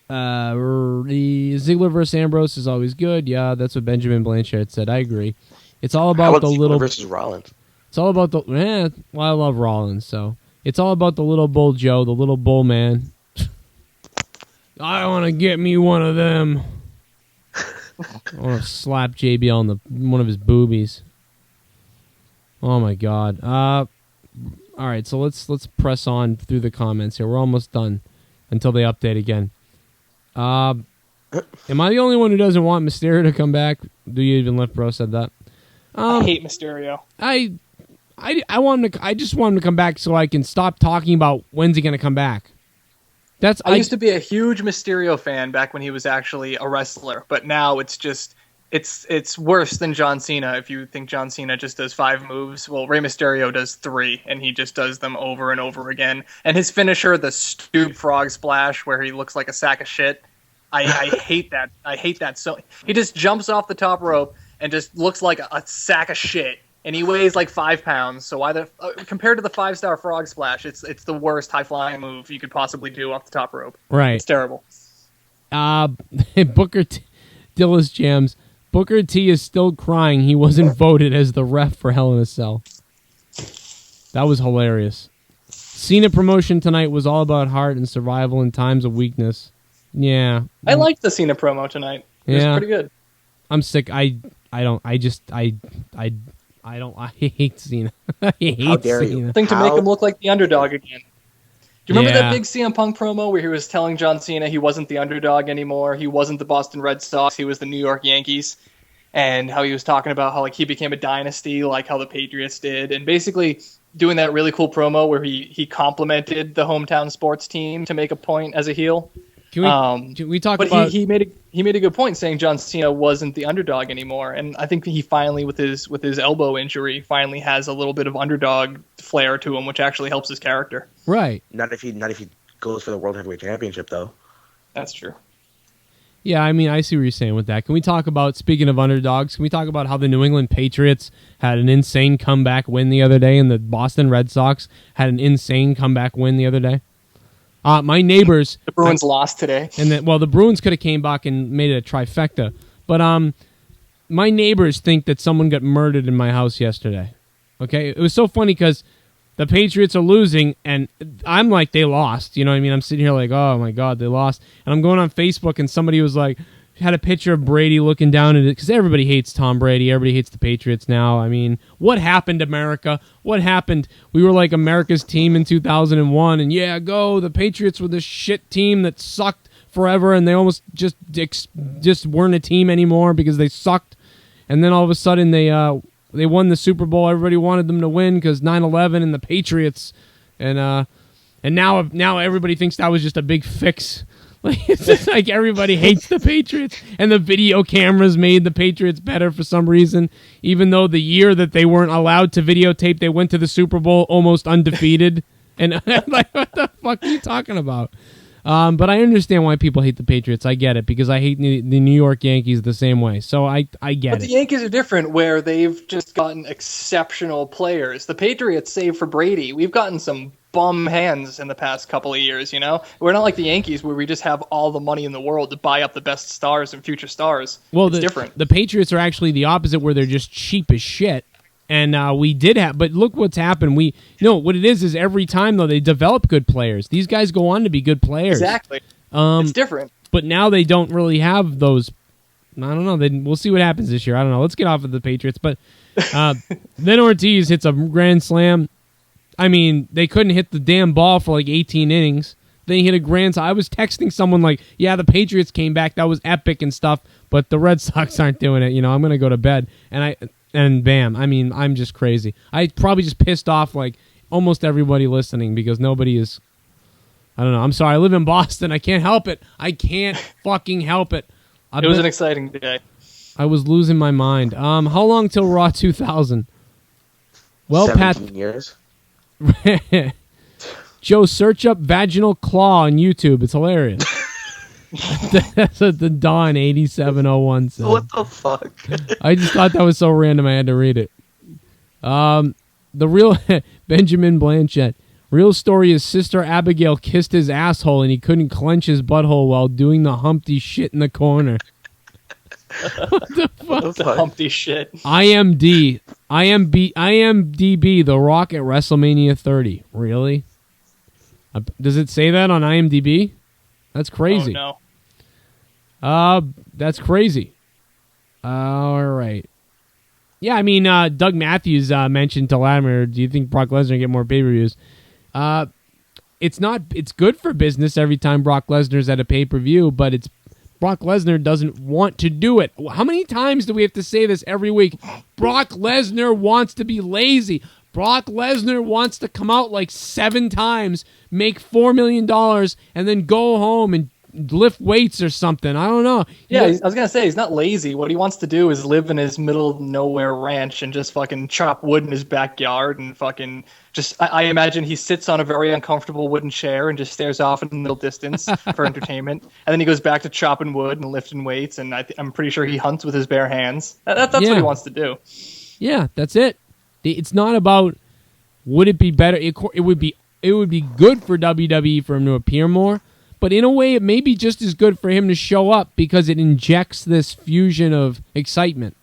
The Ziggler versus Ambrose is always good. Yeah, that's what Benjamin Blanchard said. I agree. It's all about the Ziggler little versus Rollins. It's all about the. Well, I love Rollins, so it's all about the little bull Joe, the little bull man. I want to get me one of them. I want to slap JBL on one of his boobies. Oh my God. All right, so let's press on through the comments here. We're almost done until they update again. Am I the only one who doesn't want Mysterio to come back? Do you even Lift Bro said that? I hate Mysterio. I want him to. I just want him to come back so I can stop talking about when's he going to come back. I used to be a huge Mysterio fan back when he was actually a wrestler, but now it's just it's worse than John Cena. If you think John Cena just does 5 moves, well, Rey Mysterio does 3, and he just does them over and over again. And his finisher, the stupid frog splash, where he looks like a sack of shit. I hate that. I hate that. So he just jumps off the top rope and just looks like a sack of shit. And he weighs like 5 pounds. So compared to the 5-star frog splash, it's the worst high flying move you could possibly do off the top rope. Right. It's terrible. Booker Dillis Jams. Booker T is still crying he wasn't voted as the ref for Hell in a Cell. That was hilarious. Cena promotion tonight was all about heart and survival in times of weakness. Yeah. I liked the Cena promo tonight. It was pretty good. I'm sick. I hate Cena. I hate How dare Cena. you? Thing to make him look like the underdog again. Do you remember that big CM Punk promo where he was telling John Cena he wasn't the underdog anymore? He wasn't the Boston Red Sox. He was the New York Yankees. And how he was talking about how he became a dynasty, like how the Patriots did. And basically doing that really cool promo where he complimented the hometown sports team to make a point as a heel. Can we talk but about... he made a good point saying John Cena wasn't the underdog anymore, and I think he finally with his elbow injury finally has a little bit of underdog flair to him, which actually helps his character. Right. Not if he goes for the World Heavyweight Championship though. That's true. Yeah, I mean, I see what you're saying with that. Can we talk about, speaking of underdogs, can we talk about how the New England Patriots had an insane comeback win the other day, and the Boston Red Sox had an insane comeback win the other day? My neighbors... The Bruins lost today. And the Bruins could have came back and made it a trifecta. But my neighbors think that someone got murdered in my house yesterday. Okay? It was so funny because the Patriots are losing, and I'm like, they lost. You know what I mean? I'm sitting here like, oh, my God, they lost. And I'm going on Facebook, and somebody was like, had a picture of Brady looking down at it, because everybody hates Tom Brady. Everybody hates the Patriots now. I mean, what happened, America? What happened? We were like America's team in 2001, and yeah, go. The Patriots were this shit team that sucked forever, and they almost just weren't a team anymore because they sucked. And then all of a sudden, they won the Super Bowl. Everybody wanted them to win because 9/11 and the Patriots, and now everybody thinks that was just a big fix. Like, it's just like everybody hates the Patriots, and the video cameras made the Patriots better for some reason, even though the year that they weren't allowed to videotape, they went to the Super Bowl almost undefeated. And I'm like, what the fuck are you talking about? But I understand why people hate the Patriots. I get it, because I hate the New York Yankees the same way. So I get it. But the Yankees are different, where they've just gotten exceptional players. The Patriots, save for Brady, we've gotten some bum hands in the past couple of years, We're not like the Yankees, where we just have all the money in the world to buy up the best stars and future stars. Well, it's different. The Patriots are actually the opposite, where they're just cheap as shit. And we did have, but look what's happened. What it is every time, though, they develop good players. These guys go on to be good players. Exactly. It's different. But now they don't really have those. I don't know. We'll see what happens this year. I don't know. Let's get off of the Patriots. But then Ortiz hits a grand slam. I mean, they couldn't hit the damn ball for like 18 innings. they hit a grand. I was texting someone like, yeah, the Patriots came back. That was epic and stuff. But the Red Sox aren't doing it. I'm going to go to bed. And bam. I mean, I'm just crazy. I probably just pissed off like almost everybody listening because nobody is. I don't know. I'm sorry. I live in Boston. I can't help it. I can't fucking help it. It was an exciting day. I was losing my mind. How long till Raw 2000? Well, 17 years. Joe, search up vaginal claw on YouTube. It's hilarious. That's what the Dawn 8701 said. What the fuck? I just thought that was so random I had to read it. The real Benjamin Blanchett. Real story is Sister Abigail kissed his asshole and he couldn't clench his butthole while doing the Humpty shit in the corner. What the fuck? The Humpty shit. IMDb, The Rock at WrestleMania 30. Really? Does it say that on IMDb? That's crazy. Oh, no. That's crazy. All right. Yeah, I mean, Doug Matthews mentioned to Latimer, do you think Brock Lesnar will get more pay-per-views? It's good for business every time Brock Lesnar's at a pay-per-view, but Brock Lesnar doesn't want to do it. How many times do we have to say this every week? Brock Lesnar wants to be lazy. Brock Lesnar wants to come out like 7 times, make $4 million, and then go home and lift weights or something. I don't know. Yeah, I was going to say, he's not lazy. What he wants to do is live in his middle of nowhere ranch and just fucking chop wood in his backyard and fucking just, I imagine he sits on a very uncomfortable wooden chair and just stares off in the middle distance for entertainment. And then he goes back to chopping wood and lifting weights, and I'm pretty sure he hunts with his bare hands. That's what he wants to do. Yeah, that's it. It's not about would it be better. It would be good for WWE for him to appear more. But in a way, it may be just as good for him to show up because it injects this fusion of excitement.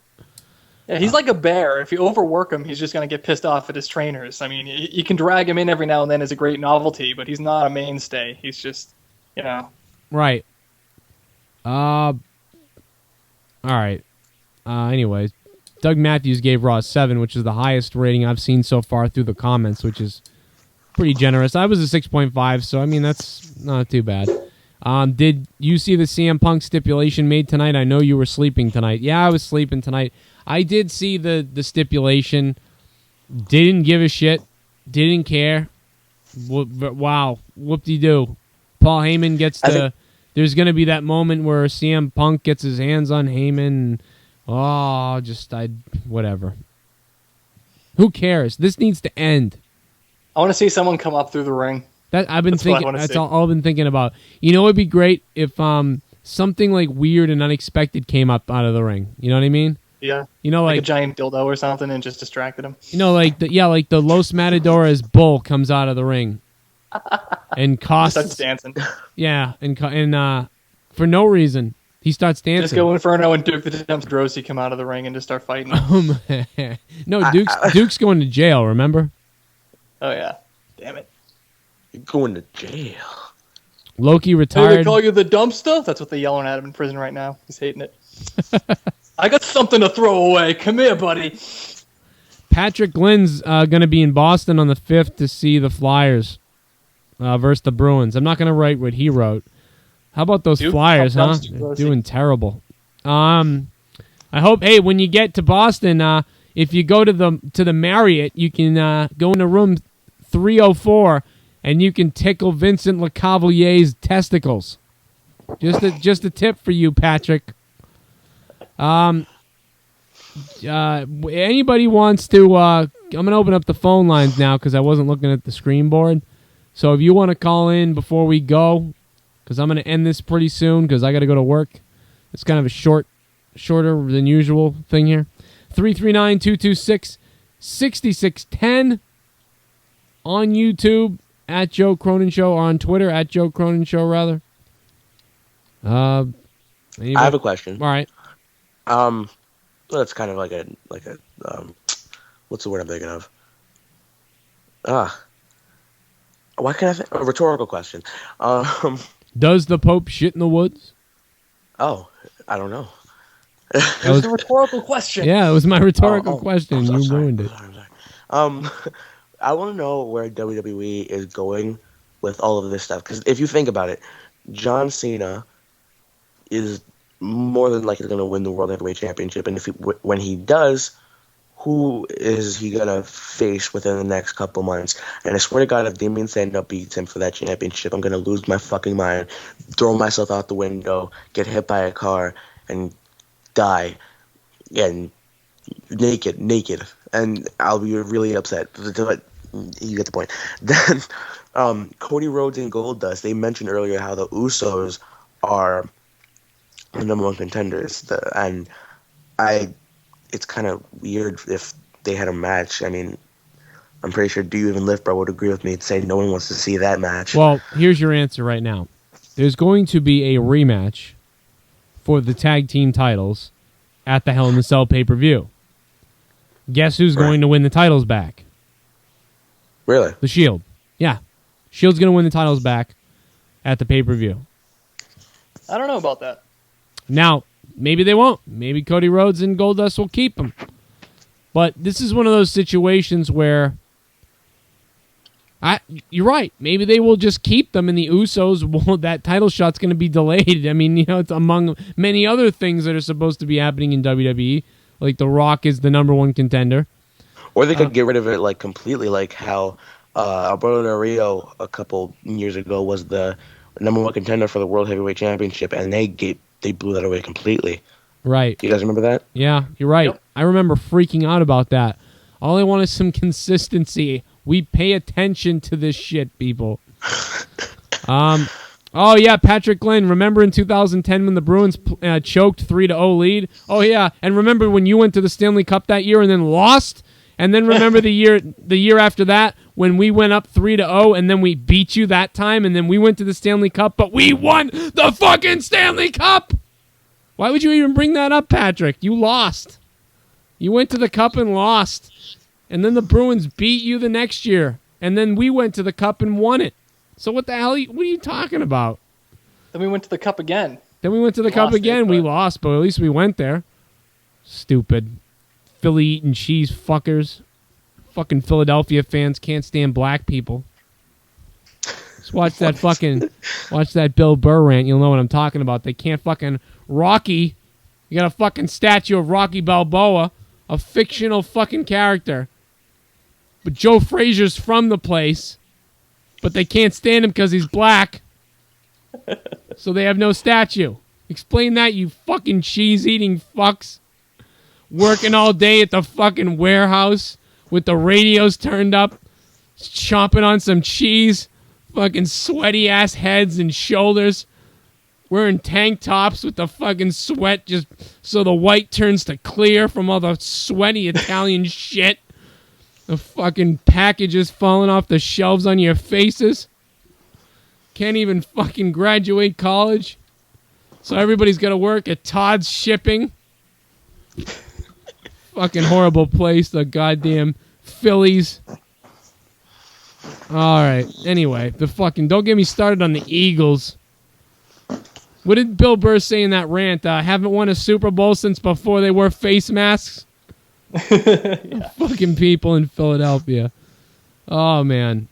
Yeah, he's like a bear. If you overwork him, he's just going to get pissed off at his trainers. I mean, you can drag him in every now and then as a great novelty, but he's not a mainstay. He's just, Right. All right. Anyways, Doug Matthews gave Raw 7, which is the highest rating I've seen so far through the comments, which is pretty generous. I was a 6.5, so I mean that's not too bad. Did you see the CM Punk stipulation made tonight? I know you were sleeping tonight. Yeah, I was sleeping tonight. I did see the stipulation. Didn't give a shit. Didn't care. Wow. Whoop-de-doo. Paul Heyman gets there's going to be that moment where CM Punk gets his hands on Heyman. Whatever. Who cares? This needs to end. I want to see someone come up through the ring. That's all I've been thinking about. It'd be great if something like weird and unexpected came up out of the ring. You know what I mean? Yeah. Like a giant dildo or something and just distracted him. Like the Los Matadores bull comes out of the ring and starts dancing. Yeah, and for no reason he starts dancing. Disco Inferno and Duke the Dumpster Drosy come out of the ring and just start fighting. No, Duke's going to jail. Remember? Oh, yeah. Damn it. You're going to jail. Loki Hey, retired. they call you the dumpster? That's what they're yelling at him in prison right now. He's hating it. I got something to throw away. Come here, buddy. Patrick Glynn's going to be in Boston on the 5th to see the Flyers versus the Bruins. I'm not going to write what he wrote. How about those Flyers, huh? They're doing terrible. I hope, hey, when you get to Boston, if you go to the Marriott, you can go into room 304 and you can tickle Vincent LeCavalier's testicles. Just a tip for you, Patrick. Anybody wants to? I'm gonna open up the phone lines now because I wasn't looking at the screen board. So if you want to call in before we go, because I'm gonna end this pretty soon because I got to go to work. It's kind of a shorter than usual thing here. 339-226-6610 on YouTube at Joe Cronin Show, or on Twitter at Joe Cronin Show, rather. I have a question. All right. It's kind of like a what's the word I'm thinking of? Why can't I think? A rhetorical question. Does the Pope shit in the woods? Oh, I don't know. It was a rhetorical question. Yeah, it was my rhetorical question. You ruined it. I want to know where WWE is going with all of this stuff. Because if you think about it, John Cena is more than likely going to win the World Heavyweight Championship, and when he does, who is he going to face within the next couple months? And I swear to God, if Damien Sandow beats him for that championship, I'm going to lose my fucking mind, throw myself out the window, get hit by a car, and die, and naked, and I'll be really upset. But you get the point. Then Cody Rhodes and Goldust, they mentioned earlier how the Usos are the number one contenders, and it's kind of weird if they had a match. I mean, I'm pretty sure Do You Even Lift Bro would agree with me and say no one wants to see that match. Well, here's your answer right now. There's going to be a rematch for the tag team titles at the Hell in the Cell pay-per-view. Guess who's going to win the titles back? Really? The Shield. Yeah. Shield's going to win the titles back at the pay-per-view. I don't know about that. Now, maybe they won't. Maybe Cody Rhodes and Goldust will keep them. But this is one of those situations where you're right. Maybe they will just keep them, and the Usos that title shot's going to be delayed. I mean, it's among many other things that are supposed to be happening in WWE. Like The Rock is the number one contender. Or they could get rid of it like completely, like how Alberto Del Rio a couple years ago was the number one contender for the World Heavyweight Championship, and they blew that away completely. Right. You guys remember that? Yeah, you're right. Yep. I remember freaking out about that. All I want is some consistency. We pay attention to this shit, people. Oh, yeah, Patrick Glenn. Remember in 2010 when the Bruins choked 3-0 lead? Oh, yeah. And remember when you went to the Stanley Cup that year and then lost? And then remember the year after that when we went up 3-0 and then we beat you that time and then we went to the Stanley Cup, but we won the fucking Stanley Cup! Why would you even bring that up, Patrick? You lost. You went to the Cup and lost. And then the Bruins beat you the next year. And then we went to the Cup and won it. So what the hell what are you talking about? Then we went to the Cup again. Then we went to the Cup again. We lost, but at least we went there. Stupid. Philly eating cheese fuckers. Fucking Philadelphia fans can't stand black people. Just watch that Bill Burr rant. You'll know what I'm talking about. They can't fucking Rocky. You got a fucking statue of Rocky Balboa, a fictional fucking character. But Joe Frazier's from the place, but they can't stand him because he's black. So they have no statue. Explain that, you fucking cheese-eating fucks. Working all day at the fucking warehouse with the radios turned up, chomping on some cheese, fucking sweaty-ass heads and shoulders, wearing tank tops with the fucking sweat just so the white turns to clear from all the sweaty Italian shit. The fucking packages falling off the shelves on your faces. Can't even fucking graduate college. So everybody's got to work at Todd's Shipping. Fucking horrible place, the goddamn Phillies. All right. Anyway, don't get me started on the Eagles. What did Bill Burr say in that rant? Haven't won a Super Bowl since before they wore face masks. Yeah. Fucking people in Philadelphia. Oh man.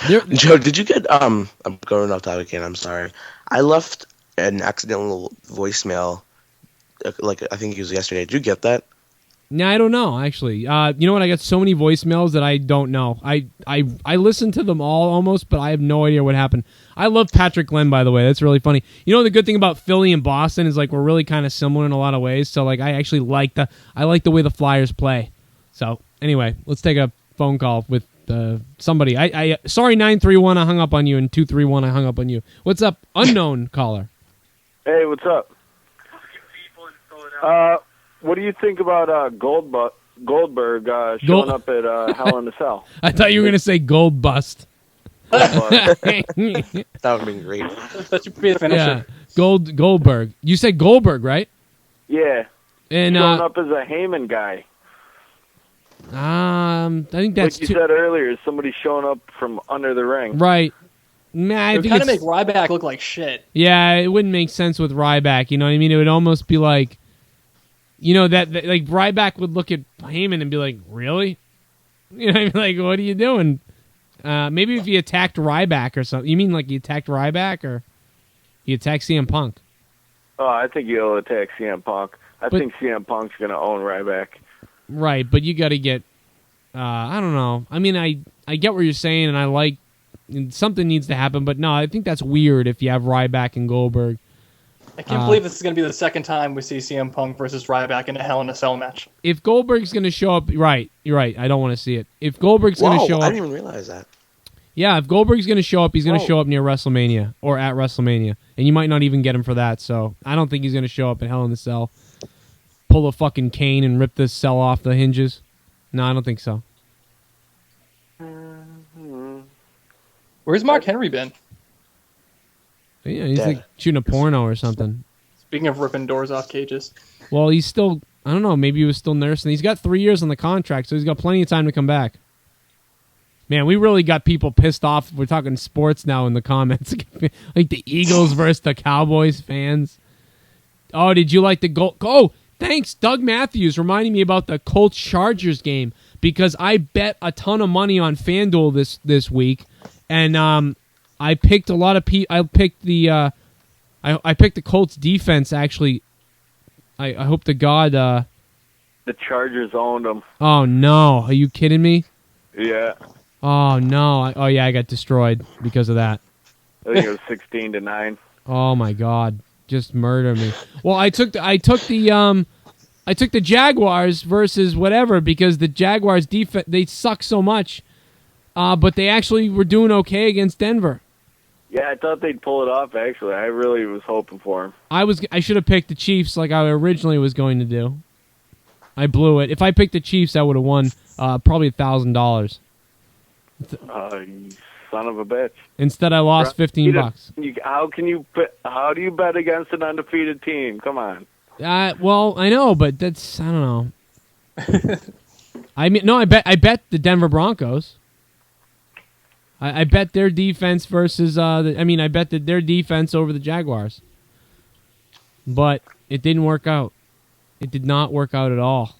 Joe, did you get I'm going off topic again, I'm sorry. I left an accidental voicemail like I think it was yesterday. Did you get that? No, I don't know, actually. You know what? I got so many voicemails that I don't know. I listened to them all almost, but I have no idea what happened. I love Patrick Glenn, by the way. That's really funny. You know, the good thing about Philly and Boston is, like, we're really kind of similar in a lot of ways. So, like, I actually like the way the Flyers play. So, anyway, let's take a phone call with somebody. Sorry, 931, I hung up on you, and 231, I hung up on you. What's up, unknown caller? Hey, what's up? What do you think about Goldberg showing up at Hell in a Cell? I thought you were going to say Gold Bust. That would have been great. That should be the finisher. Yeah. Goldberg. You said Goldberg, right? Yeah. And showing up as a Heyman guy. I think that's like you said earlier. Somebody showing up from under the ring. Right. Nah, it would kind of make Ryback look like shit. Yeah, it wouldn't make sense with Ryback. You know what I mean? It would almost be like, you know, that like Ryback would look at Heyman and be like, "Really?" You know what I mean? Like, what are you doing? Maybe if he attacked Ryback or something. You mean like he attacked Ryback or he attacked CM Punk? Oh, I think he'll attack CM Punk. I think CM Punk's going to own Ryback. Right, but you got to get... I don't know. I mean, I get what you're saying, and I like... Something needs to happen, but no, I think that's weird if you have Ryback and Goldberg. I can't believe this is going to be the second time we see CM Punk versus Ryback in a Hell in a Cell match. If Goldberg's going to show up... Right, you're right. I don't want to see it. If Goldberg's going to show up... I didn't even realize that. Yeah, if Goldberg's going to show up, he's going to show up near WrestleMania or at WrestleMania. And you might not even get him for that, so I don't think he's going to show up in Hell in a Cell. Pull a fucking cane and rip this cell off the hinges. No, I don't think so. Where's Mark Henry been? Yeah, he's like shooting a porno or something. Speaking of ripping doors off cages. Well, he's still, I don't know, maybe he was still nursing. He's got 3 years on the contract, so he's got plenty of time to come back. Man, we really got people pissed off. We're talking sports now in the comments. Like the Eagles versus the Cowboys fans. Oh, did you like the goal? Oh, thanks, Doug Matthews, reminding me about the Colts-Chargers game because I bet a ton of money on FanDuel this week, and I picked a lot of I picked the I picked the Colts defense actually. I hope to God the Chargers owned them. Oh no, are you kidding me? Yeah. Oh no. Oh yeah, I got destroyed because of that. I think it was 16-9. Oh my God. Just murder me. Well, I took the Jaguars versus whatever because the Jaguars defense they suck so much, but they actually were doing okay against Denver. Yeah, I thought they'd pull it off. Actually, I really was hoping for them. I should have picked the Chiefs like I originally was going to do. I blew it. If I picked the Chiefs, I would have won probably $1,000. You son of a bitch! Instead, I lost $15. How do you bet against an undefeated team? Come on. Well, I know, but I don't know. I mean, no, I bet the Denver Broncos. I bet their defense versus I bet their defense over the Jaguars. But it didn't work out. It did not work out at all.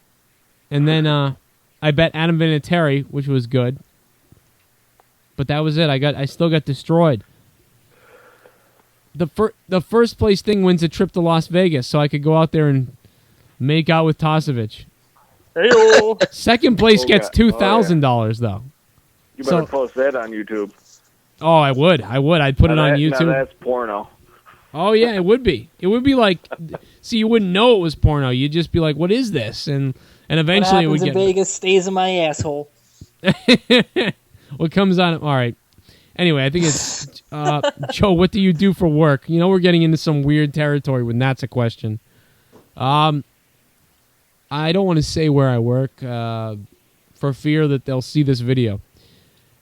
And then I bet Adam Vinatieri, which was good. But that was it. I still got destroyed. The first place thing wins a trip to Las Vegas, so I could go out there and make out with Tasuevich. Hey-o. Second place gets $2,000 though. You better post that on YouTube. Oh, I would. I'd put it on YouTube. Now that's porno. Oh yeah, it would be. It would be like, see, you wouldn't know it was porno. You'd just be like, "What is this?" And eventually it would get. What happens in Vegas stays in my asshole. What comes on? All right. Anyway, I think it's Joe. What do you do for work? You know, we're getting into some weird territory when that's a question. I don't want to say where I work for fear that they'll see this video.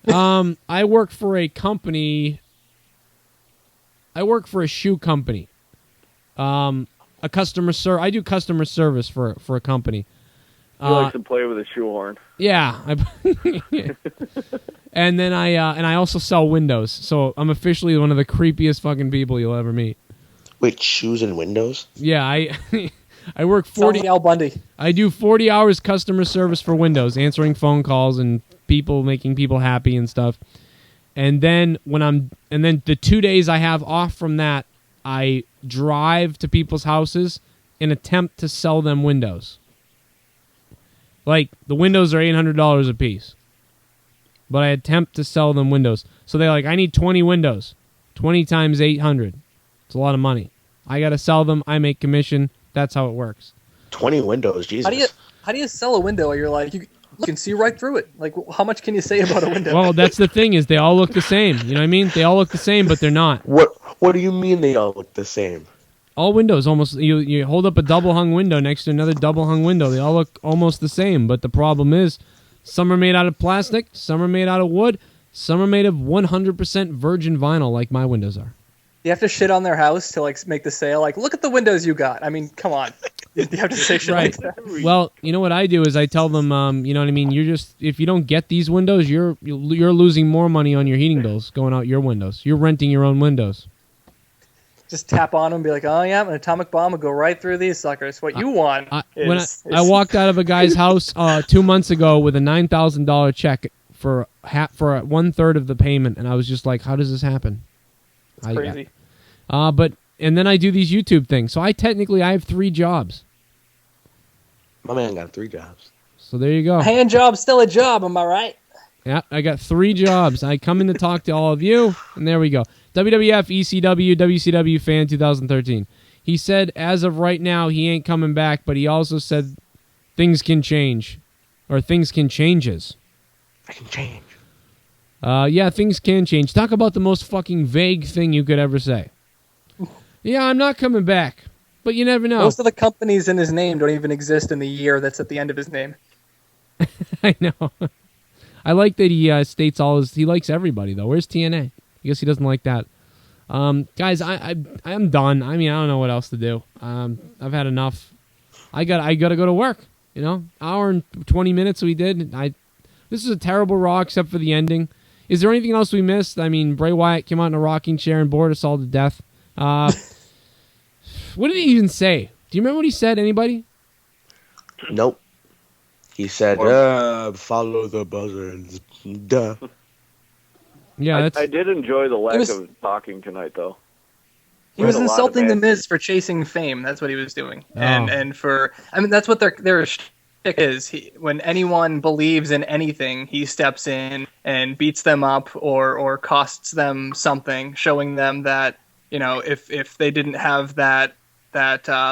I work for a company. I work for a shoe company. I do customer service for a company. He likes to play with a shoehorn. Yeah, and then I also sell windows. So I'm officially one of the creepiest fucking people you'll ever meet. Wait, shoes and windows? Yeah, I work 40. Al Bundy. I do 40 hours customer service for windows, answering phone calls and making people happy and stuff. And then the 2 days I have off from that, I drive to people's houses and attempt to sell them windows. Like, the windows are $800 a piece. But I attempt to sell them windows. So they're like, I need 20 windows. 20 times 800. It's a lot of money. I got to sell them. I make commission. That's how it works. 20 windows, Jesus. How do you sell a window where you're like, you can see right through it? Like, how much can you say about a window? Well, that's the thing is they all look the same. You know what I mean? They all look the same, but they're not. What do you mean they all look the same? All windows almost. You hold up a double hung window next to another double hung window. They all look almost the same, but the problem is some are made out of plastic, some are made out of wood, some are made of 100% virgin vinyl like my windows are. You have to shit on their house to like make the sale. Like, look at the windows you got. I mean, come on. You have to say shit like that. Well, you know what I do is I tell them, you know what I mean. If you don't get these windows, you're losing more money on your heating bills going out your windows. You're renting your own windows. Just tap on them and be like, oh yeah, an atomic bomb will go right through these suckers. What you want I walked out of a guy's house 2 months ago with a $9,000 check for 1/3 of the payment, and I was just like, how does this happen? It's crazy. And then I do these YouTube things. So I have 3 jobs. My man got 3 jobs. So there you go. A hand job's still a job, am I right? Yeah, I got 3 jobs. I come in to talk to all of you, and there we go. WWF, ECW, WCW fan 2013. He said as of right now he ain't coming back, but he also said things can change. Or things can changes. I can change. Yeah, things can change. Talk about the most fucking vague thing you could ever say. Yeah, I'm not coming back, but you never know. Most of the companies in his name don't even exist in the year that's at the end of his name. I know. I like that he states all his... He likes everybody, though. Where's TNA? I guess he doesn't like that. Guys, I'm done. I mean, I don't know what else to do. I've had enough. I got to go to work. You know, hour and 20 minutes we did. This is a terrible Raw except for the ending. Is there anything else we missed? I mean, Bray Wyatt came out in a rocking chair and bored us all to death. What did he even say? Do you remember what he said? Anybody? Nope. He said, follow the buzzards. Duh. Yeah, I did enjoy the lack of talking tonight, though. He was insulting the Miz for chasing fame. That's what he was doing, and that's what their shtick is. When anyone believes in anything, he steps in and beats them up or costs them something, showing them that if they didn't have that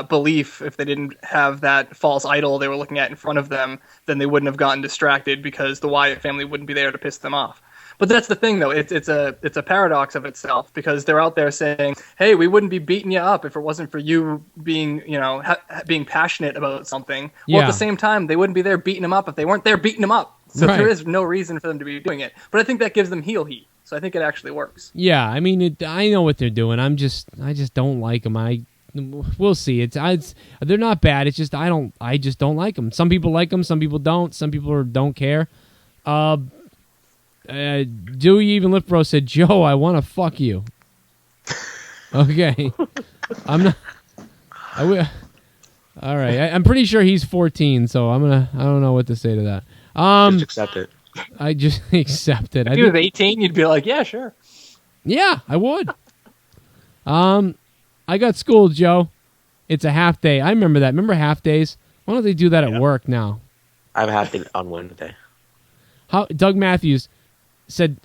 belief, if they didn't have that false idol they were looking at in front of them, then they wouldn't have gotten distracted because the Wyatt family wouldn't be there to piss them off. But that's the thing, though. It's a paradox of itself because they're out there saying, "Hey, we wouldn't be beating you up if it wasn't for you being, being passionate about something." Well, at the same time, they wouldn't be there beating them up if they weren't there beating them up. So there is no reason for them to be doing it. But I think that gives them heel heat. So I think it actually works. Yeah, I mean, I know what they're doing. I just don't like them. We'll see. They're not bad. It's just I just don't like them. Some people like them. Some people don't. Some people don't care. Do You Even Lift Bro said, Joe, I want to fuck you. Okay. I'm not. I will. All right. I'm pretty sure he's 14, so I don't know what to say to that. Just accept it. I just accept it. If he was 18, you'd be like, yeah, sure. Yeah, I would. I got schooled, Joe. It's a half day. I remember that. Remember half days? Why don't they do that at work now? I have a half day on Wednesday. Doug Matthews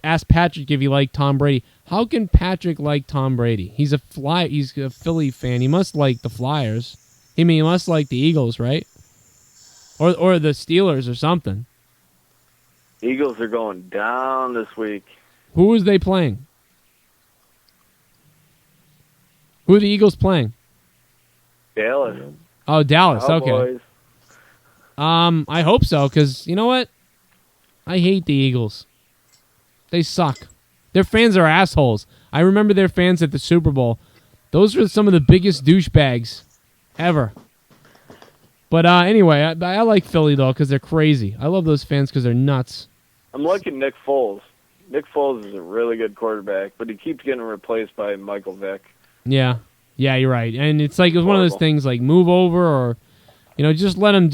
asked Patrick if he liked Tom Brady. How can Patrick like Tom Brady? He's a Philly fan. He must like the Flyers. He must like the Eagles, right? Or the Steelers or something. Eagles are going down this week. Who is they playing? Who are the Eagles playing? Dallas. Oh, Dallas. Cowboys. Okay. I hope so, because you know what? I hate the Eagles. They suck. Their fans are assholes. I remember their fans at the Super Bowl. Those are some of the biggest douchebags ever. But anyway, I like Philly, though, because they're crazy. I love those fans because they're nuts. I'm liking Nick Foles. Nick Foles is a really good quarterback, but he keeps getting replaced by Michael Vick. Yeah, you're right. And it's like one of those things, like move over or, just let him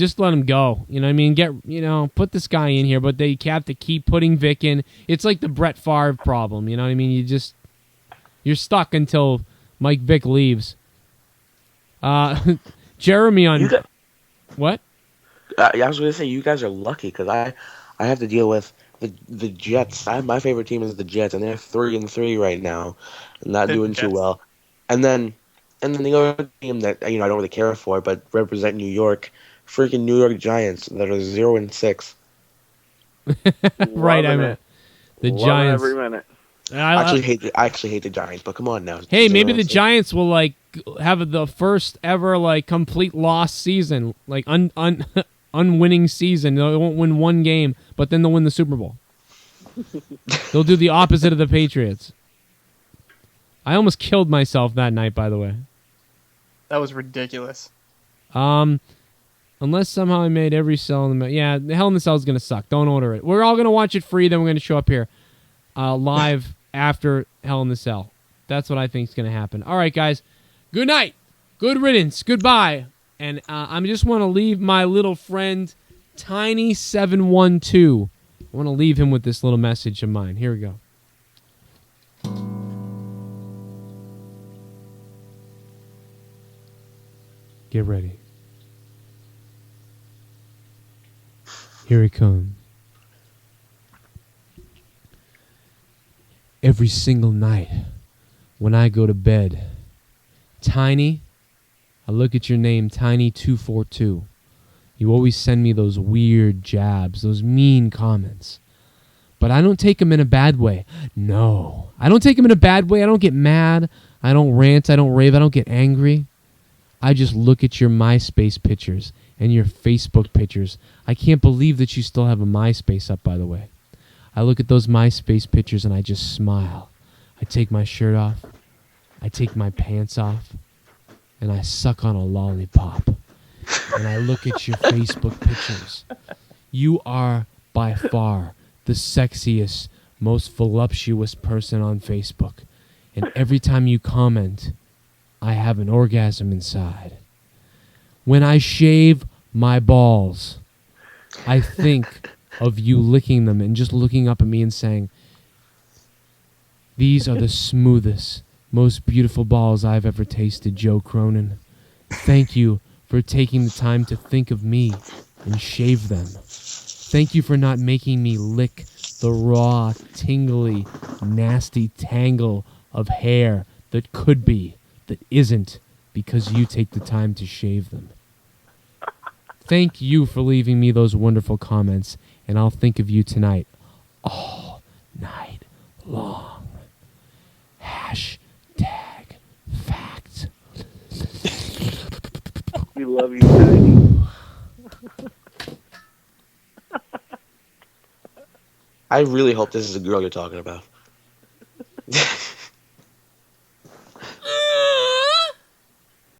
go. You know what I mean? Put this guy in here, but they have to keep putting Vic in. It's like the Brett Favre problem. You know what I mean? You're stuck until Mike Vick leaves. Jeremy on what? I was going to say you guys are lucky because I have to deal with the Jets. My favorite team is the Jets, and they're 3-3 right now, not doing too well. And then the other team that I don't really care for, but represent New York, freaking New York Giants that are 0-6. Right, I mean the Giants. Every minute. I actually hate the Giants, but come on now. Hey, maybe the Giants will have the first ever complete lost season, unwinning season. They won't win one game, but then they'll win the Super Bowl. They'll do the opposite of the Patriots. I almost killed myself that night, by the way. That was ridiculous. Unless somehow I made every cell in the... Yeah, the Hell in the Cell is going to suck. Don't order it. We're all going to watch it free, then we're going to show up here live after Hell in the Cell. That's what I think is going to happen. All right, guys. Good night. Good riddance. Goodbye. And I just want to leave my little friend, Tiny712, I want to leave him with this little message of mine. Here we go. Get ready. Here it comes. Every single night when I go to bed, Tiny, I look at your name, Tiny242. You always send me those weird jabs, those mean comments. But I don't take them in a bad way. No. I don't take them in a bad way. I don't get mad. I don't rant. I don't rave. I don't get angry. I just look at your MySpace pictures and your Facebook pictures. I can't believe that you still have a MySpace up, by the way. I look at those MySpace pictures and I just smile. I take my shirt off. I take my pants off. And I suck on a lollipop. And I look at your Facebook pictures. You are by far the sexiest, most voluptuous person on Facebook. And every time you comment, I have an orgasm inside. When I shave my balls, I think of you licking them and just looking up at me and saying, these are the smoothest, most beautiful balls I've ever tasted, Joe Cronin. Thank you for taking the time to think of me and shave them. Thank you for not making me lick the raw, tingly, nasty tangle of hair that could be, that isn't, because you take the time to shave them. Thank you for leaving me those wonderful comments, and I'll think of you tonight all night long. Hashtag fact. We love you, Tiny. I really hope this is a girl you're talking about.